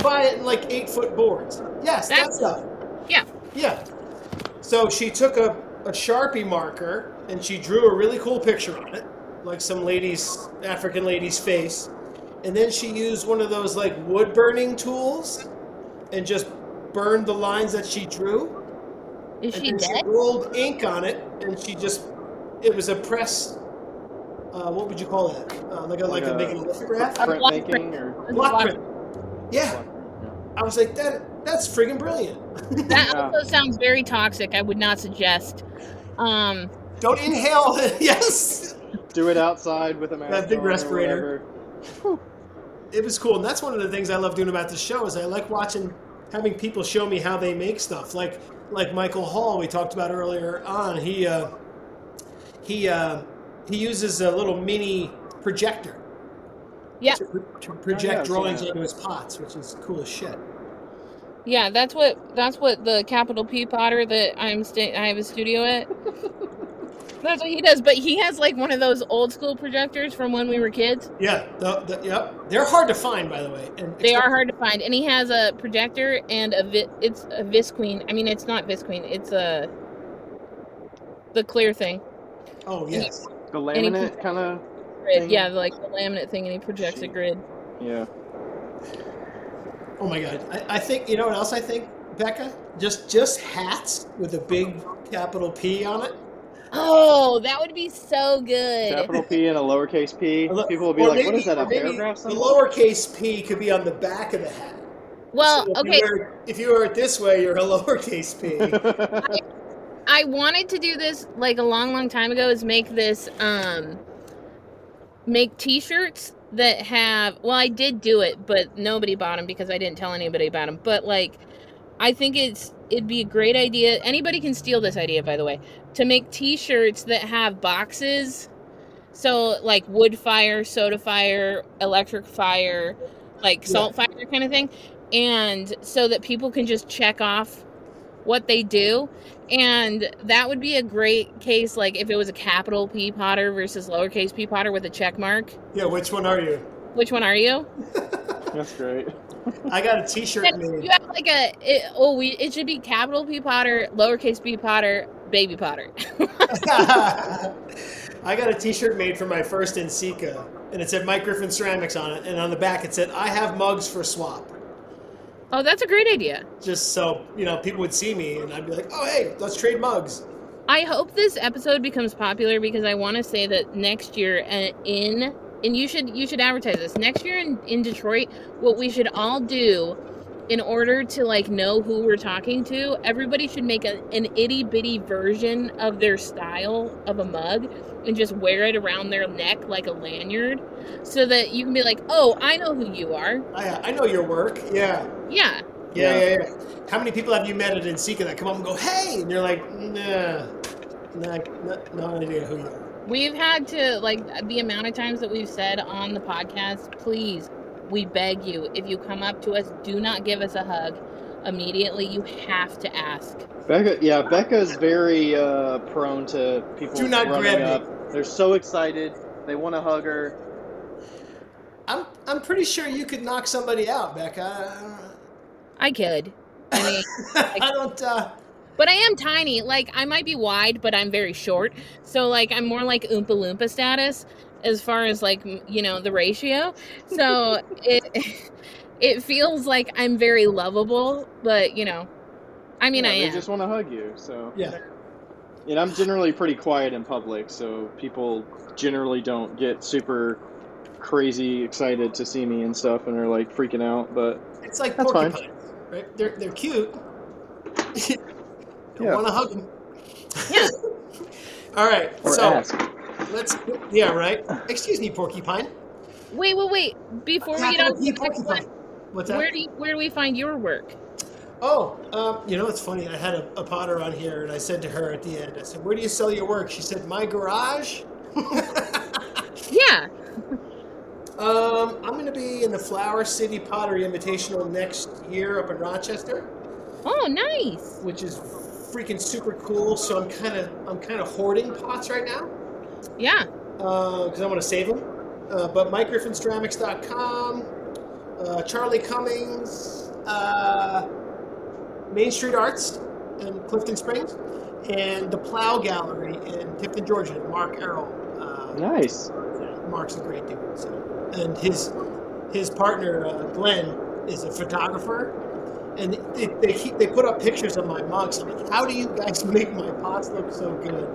buy it in like 8-foot boards. Yes, that stuff. Yeah. Yeah. So she took a Sharpie marker and she drew a really cool picture on it, like some African lady's face. And then she used one of those like wood burning tools and just burned the lines that she drew. Is she dead? She rolled ink on it and it was a press, what would you call that? Like a making lithograph? Print making or block print. Yeah. I was like, that's friggin' brilliant. That also sounds very toxic. I would not suggest. Don't inhale. Yes. Do it outside with a mask. That big respirator. It was cool, and that's one of the things I love doing about the show is I like having people show me how they make stuff. Like Michael Hall, we talked about earlier on. He uses a little mini projector. Yeah. To project drawings onto his pots, which is cool as shit. Yeah, that's what the capital P potter that I have a studio at. That's what he does, but he has like one of those old school projectors from when we were kids. Yeah, yep. They're hard to find, by the way. They are hard to find, and he has a projector and it's a Visqueen. I mean, it's not Visqueen. It's the clear thing. Oh yes, the laminate kind of. Yeah, like the laminate thing, and he projects a grid. Yeah. Oh my god! I think what else I think, Becca? Just hats with a big capital P on it. Oh, that would be so good. Capital P and a lowercase p. People will be like, "What is that? A paragraph symbol?" The lowercase p could be on the back of the hat. Well, so okay. If you wear it this way, you're a lowercase p. I wanted to do this like a long, long time ago. Is make this make T-shirts that have. Well, I did do it, but nobody bought them because I didn't tell anybody about them. But like, I think it'd be a great idea. Anybody can steal this idea, by the way, to make T-shirts that have boxes. So like wood fire, soda fire, electric fire, like salt fire kind of thing. And so that people can just check off what they do. And that would be a great case, like if it was a capital P Potter versus lowercase p Potter with a check mark. Yeah, which one are you? Which one are you? That's great. I got a T-shirt made. You have like it should be capital P Potter, lowercase p Potter, baby Potter. I got a T-shirt made for my first Ensika and it said Mike Griffin Ceramics on it, and on the back it said, "I have mugs for swap." Oh, that's a great idea. Just so, people would see me, and I'd be like, "Oh, hey, let's trade mugs." I hope this episode becomes popular because I want to say that next year and you should advertise this. Next year in Detroit, what we should all do in order to know who we're talking to, everybody should make an itty bitty version of their style of a mug and just wear it around their neck like a lanyard so that you can be like, "Oh, I know who you are. I know your work." Yeah. Yeah. Yeah. How many people have you met at Insika that come up and go, "Hey," and you're like, "Nah, no idea who you are." We've had to, the amount of times that we've said on the podcast, please, we beg you, if you come up to us, do not give us a hug immediately. You have to ask. Becca's very prone to people Do not running grab me. up. They're so excited. They want to hug her. I'm pretty sure you could knock somebody out, Becca. I could. I mean, I don't. but I am tiny. I might be wide, but I'm very short. So, I'm more like Oompa Loompa status as far as, the ratio. So, it feels like I'm very lovable, but, I mean, I am. They just want to hug you, so. Yeah. And I'm generally pretty quiet in public, so people generally don't get super crazy excited to see me and stuff, and they're freaking out. But It's like that's porcupines, fine. right? They're cute. Don't Yeah. want to hug them. Yeah. All right. Or so ask. let's. Yeah. Right. Excuse me, porcupine. Wait. Before we get on to the next porcupine. one, What's that? where do we find your work? Oh, it's funny. I had a potter on here, and I said to her at the end, I said, "Where do you sell your work?" She said, "My garage." Yeah. I'm going to be in the Flower City Pottery Invitational next year up in Rochester, Oh, nice. which is freaking super cool. So I'm kind of hoarding pots right now Yeah. because I want to save them. But MikeGriffinCeramics.com, Charlie Cummings, Main Street Arts in Clifton Springs, and the Plow Gallery in Tifton, Georgia. Mark Errol. Nice. Mark's a great dude. So. And his partner Glenn is a photographer, and they put up pictures of my mugs. I'm like, "How do you guys make my pots look so good?"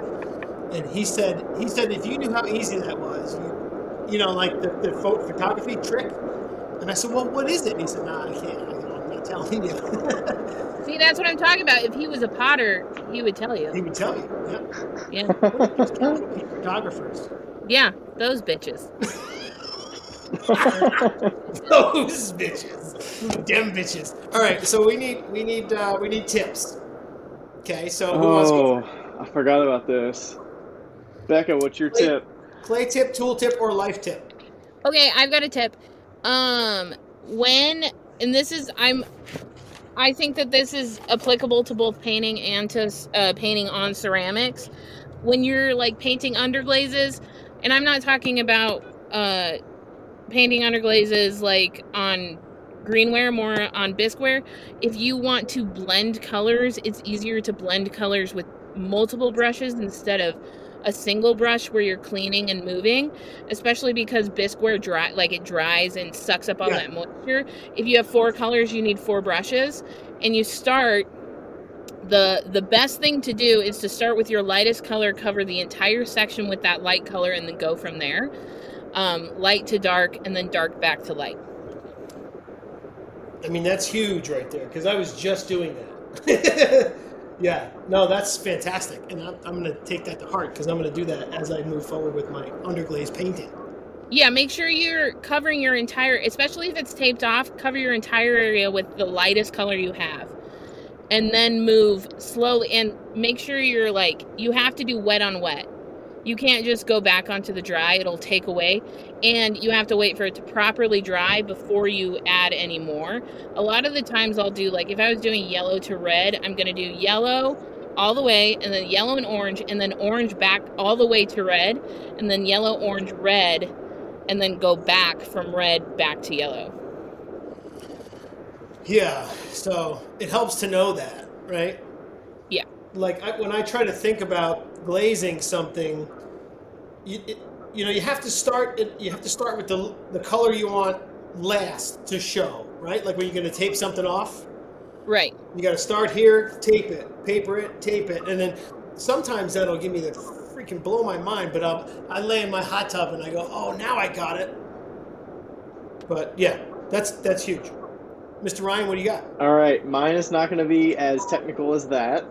And he said if you knew how easy that was, the photography trick. And I said, "Well, what is it?" And he said, "Nah, I can't. I'm not telling you." See, that's what I'm talking about. If he was a potter, he would tell you. He would tell you. Yeah. Yeah. Photographers. Yeah, those bitches. Those bitches. Them bitches. All right, so we need tips. Okay, so who wants to go? I forgot about this. Becca, what's your tip? Clay tip, tool tip, or life tip? Okay, I've got a tip. I think that this is applicable to both painting and to painting on ceramics. When you're painting underglazes, and I'm not talking about painting underglazes on greenware, more on bisqueware. If you want to blend colors, it's easier to blend colors with multiple brushes instead of a single brush where you're cleaning and moving, especially because bisqueware dries and sucks up all that moisture. If you have 4 colors, you need 4 brushes, and you start. The best thing to do is to start with your lightest color, cover the entire section with that light color, and then go from there. Light to dark, and then dark back to light. I mean, that's huge right there, because I was just doing that. Yeah, no, that's fantastic, and I'm going to take that to heart, because I'm going to do that as I move forward with my underglaze painting. Yeah, make sure you're covering your entire, especially if it's taped off, cover your entire area with the lightest color you have. And then move slowly, and make sure you're you have to do wet on wet. You can't just go back onto the dry, it'll take away. And you have to wait for it to properly dry before you add any more. A lot of the times I'll do, if I was doing yellow to red, I'm going to do yellow all the way, and then yellow and then orange back all the way to red, and then yellow, orange, red, and then go back from red back to yellow. Yeah, so it helps to know that, right? Yeah. When I try to think about glazing something, you have to start with the color you want last to show, right? Like when you're going to tape something off. Right. You got to start here, tape it, paper it, tape it, and then sometimes that'll give me the freaking blow my mind. But I lay in my hot tub and I go, oh, now I got it. But yeah, that's huge. Mr. Ryan, what do you got? All right, mine is not going to be as technical as that.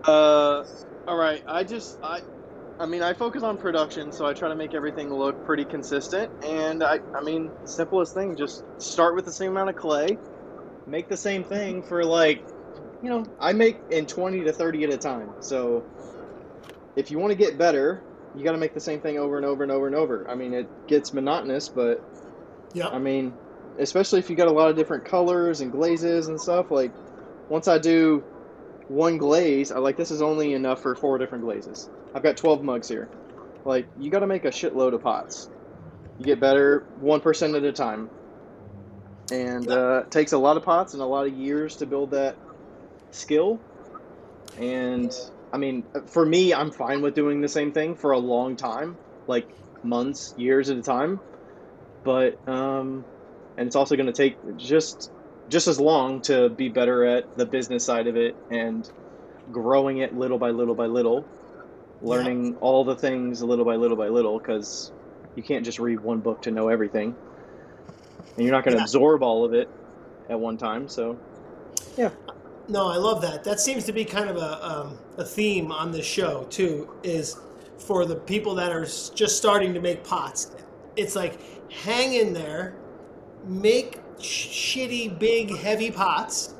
All right, I focus on production, so I try to make everything look pretty consistent. And I mean, simplest thing, just start with the same amount of clay, make the same thing for I make in 20 to 30 at a time. So if you want to get better, you got to make the same thing over and over and over and over. I mean, it gets monotonous, but yeah, I mean, especially if you got a lot of different colors and glazes and stuff. Like once I do one glaze, this is only enough for 4 different glazes. I've got 12 mugs here. Like, you got to make a shitload of pots. You get better 1% at a time. And it takes a lot of pots and a lot of years to build that skill. And, I mean, for me, I'm fine with doing the same thing for a long time. Like, months, years at a time. But, and it's also going to take just as long to be better at the business side of it and growing it little by little by little. Learning all the things little by little by little, because you can't just read one book to know everything. And you're not going to absorb all of it at one time, so, yeah. No, I love that. That seems to be kind of a theme on this show, too, is for the people that are just starting to make pots. It's like, hang in there, make shitty, big, heavy pots.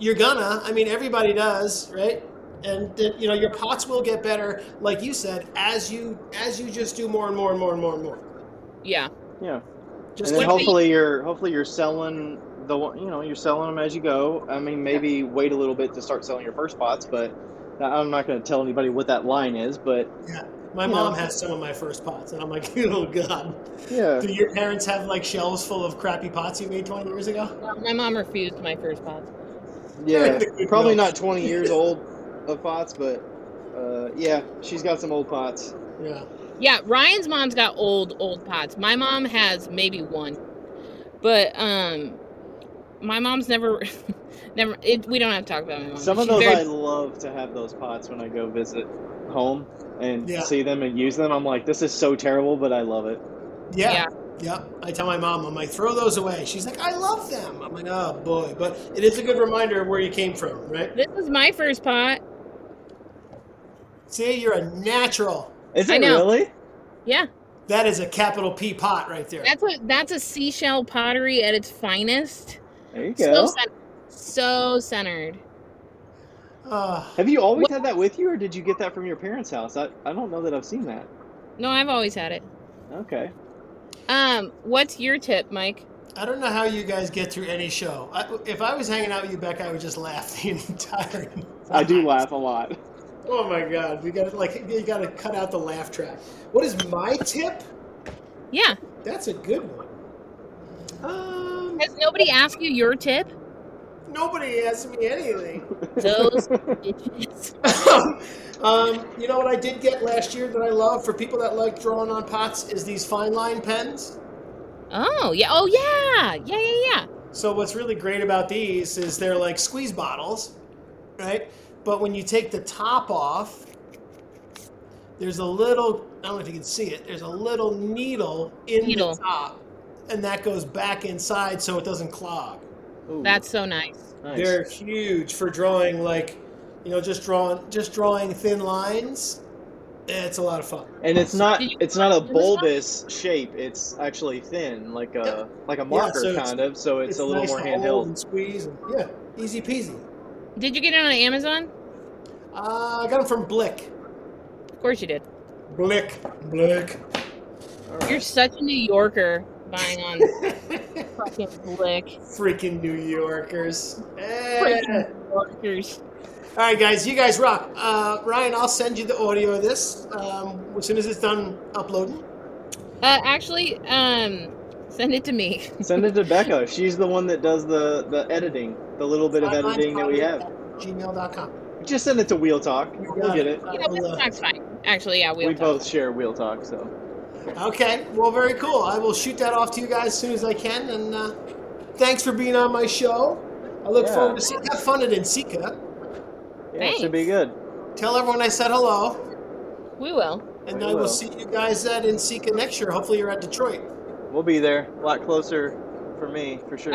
You're gonna. I mean, everybody does, right? And your pots will get better, like you said, as you just do more and more and more and more and more. Yeah. Yeah. Just and then like hopefully you're selling you're selling them as you go. I mean, maybe wait a little bit to start selling your first pots, but I'm not going to tell anybody what that line is. But yeah, my mom has some of my first pots, and I'm like, oh god. Yeah. Do your parents have like shelves full of crappy pots you made 20 years ago? Well, my mom refused my first pots. Yeah, probably not 20 years old of pots, but yeah, she's got some old pots. Yeah. Yeah, Ryan's mom's got old pots. My mom has maybe one, but my mom's never. We don't have to talk about my mom. Some of those I love to have those pots when I go visit home and see them and use them. I'm like, this is so terrible, but I love it. Yeah. I tell my mom, I'm like, throw those away. She's like, I love them. I'm like, oh boy, but it is a good reminder of where you came from, right? This is my first pot. See, you're a natural. Is it really? Yeah. That is a capital P pot right there. That's a seashell pottery at its finest. There you go. So centered. Have you always had that with you, or did you get that from your parents' house? I don't know that I've seen that. No, I've always had it. Okay. What's your tip, Mike? I don't know how you guys get through any show. If I was hanging out with you, Becca, I would just laugh the entire time. I do laugh a lot. Oh my god, you gotta cut out the laugh track. What is my tip? Yeah. That's a good one. Has nobody asked you your tip? Nobody asked me anything. Those bitches. You know what I did get last year that I love for people that like drawing on pots is these fine line pens. Oh, yeah. Oh, yeah. Yeah. So what's really great about these is they're like squeeze bottles, right? But when you take the top off, there's a little, I don't know if you can see it, there's a little needle in the top, and that goes back inside so it doesn't clog. Ooh. That's so nice. They're huge for drawing, like, just drawing thin lines. It's a lot of fun. And it's not a bulbous shape. It's actually thin, like a marker kind of. So it's a little nice more to handheld. hold and squeeze. And, easy peasy. Did you get it on Amazon? I got them from Blick. Of course you did. Blick. Right. You're such a New Yorker buying on fucking Blick. Freaking New Yorkers. Freaking New Yorkers. All right, guys, you guys rock. Ryan, I'll send you the audio of this as soon as it's done uploading. Actually, send it to me. Send it to Becca. She's the one that does the editing, the little bit of editing that we have. gmail.com. Just send it to Wheel Talk. We'll get it. Wheel Talk's fine. Actually, yeah, We both share Wheel Talk, so. Okay, well, very cool. I will shoot that off to you guys as soon as I can, and thanks for being on my show. I look forward to seeing. Have fun at Insika. Yeah, it should be good. Tell everyone I said hello. We will. And I will see you guys at Insika next year. Hopefully you're at Detroit. We'll be there. A lot closer for me, for sure.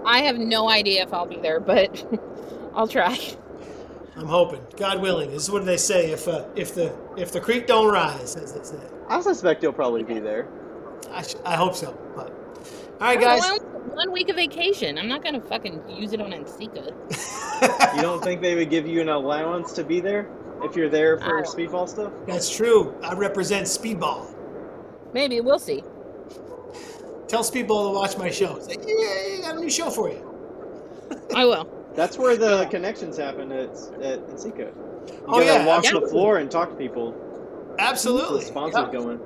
I have no idea if I'll be there, but I'll try. I'm hoping. God willing. This is what they say. If the creek don't rise, as they say. I suspect you'll probably be there. I hope so. But all right, guys. Well, 1 week of vacation. I'm not gonna fucking use it on Insika. You don't think they would give you an allowance to be there if you're there for speedball stuff? That's true. I represent Speedball. Maybe we'll see. Tell Speedball to watch my show. Say, yeah, I got a new show for you. I will. That's where the connections happen at Insika. You gotta walk the floor and talk to people. Absolutely. The sponsors going.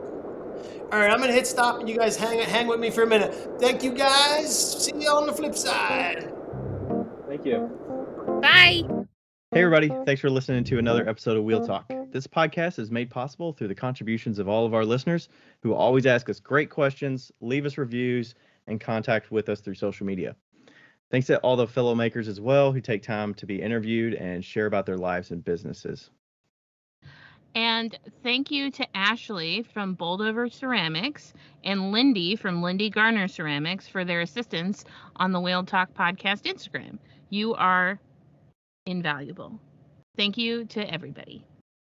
All right, I'm going to hit stop, and you guys hang with me for a minute. Thank you, guys. See you on the flip side. Thank you. Bye. Hey, everybody. Thanks for listening to another episode of Wheel Talk. This podcast is made possible through the contributions of all of our listeners who always ask us great questions, leave us reviews, and contact with us through social media. Thanks to all the fellow makers as well who take time to be interviewed and share about their lives and businesses. And thank you to Ashley from Boldover Ceramics and Lindy from Lindy Garner Ceramics for their assistance on the Wheel Talk Podcast Instagram. You are invaluable. Thank you to everybody.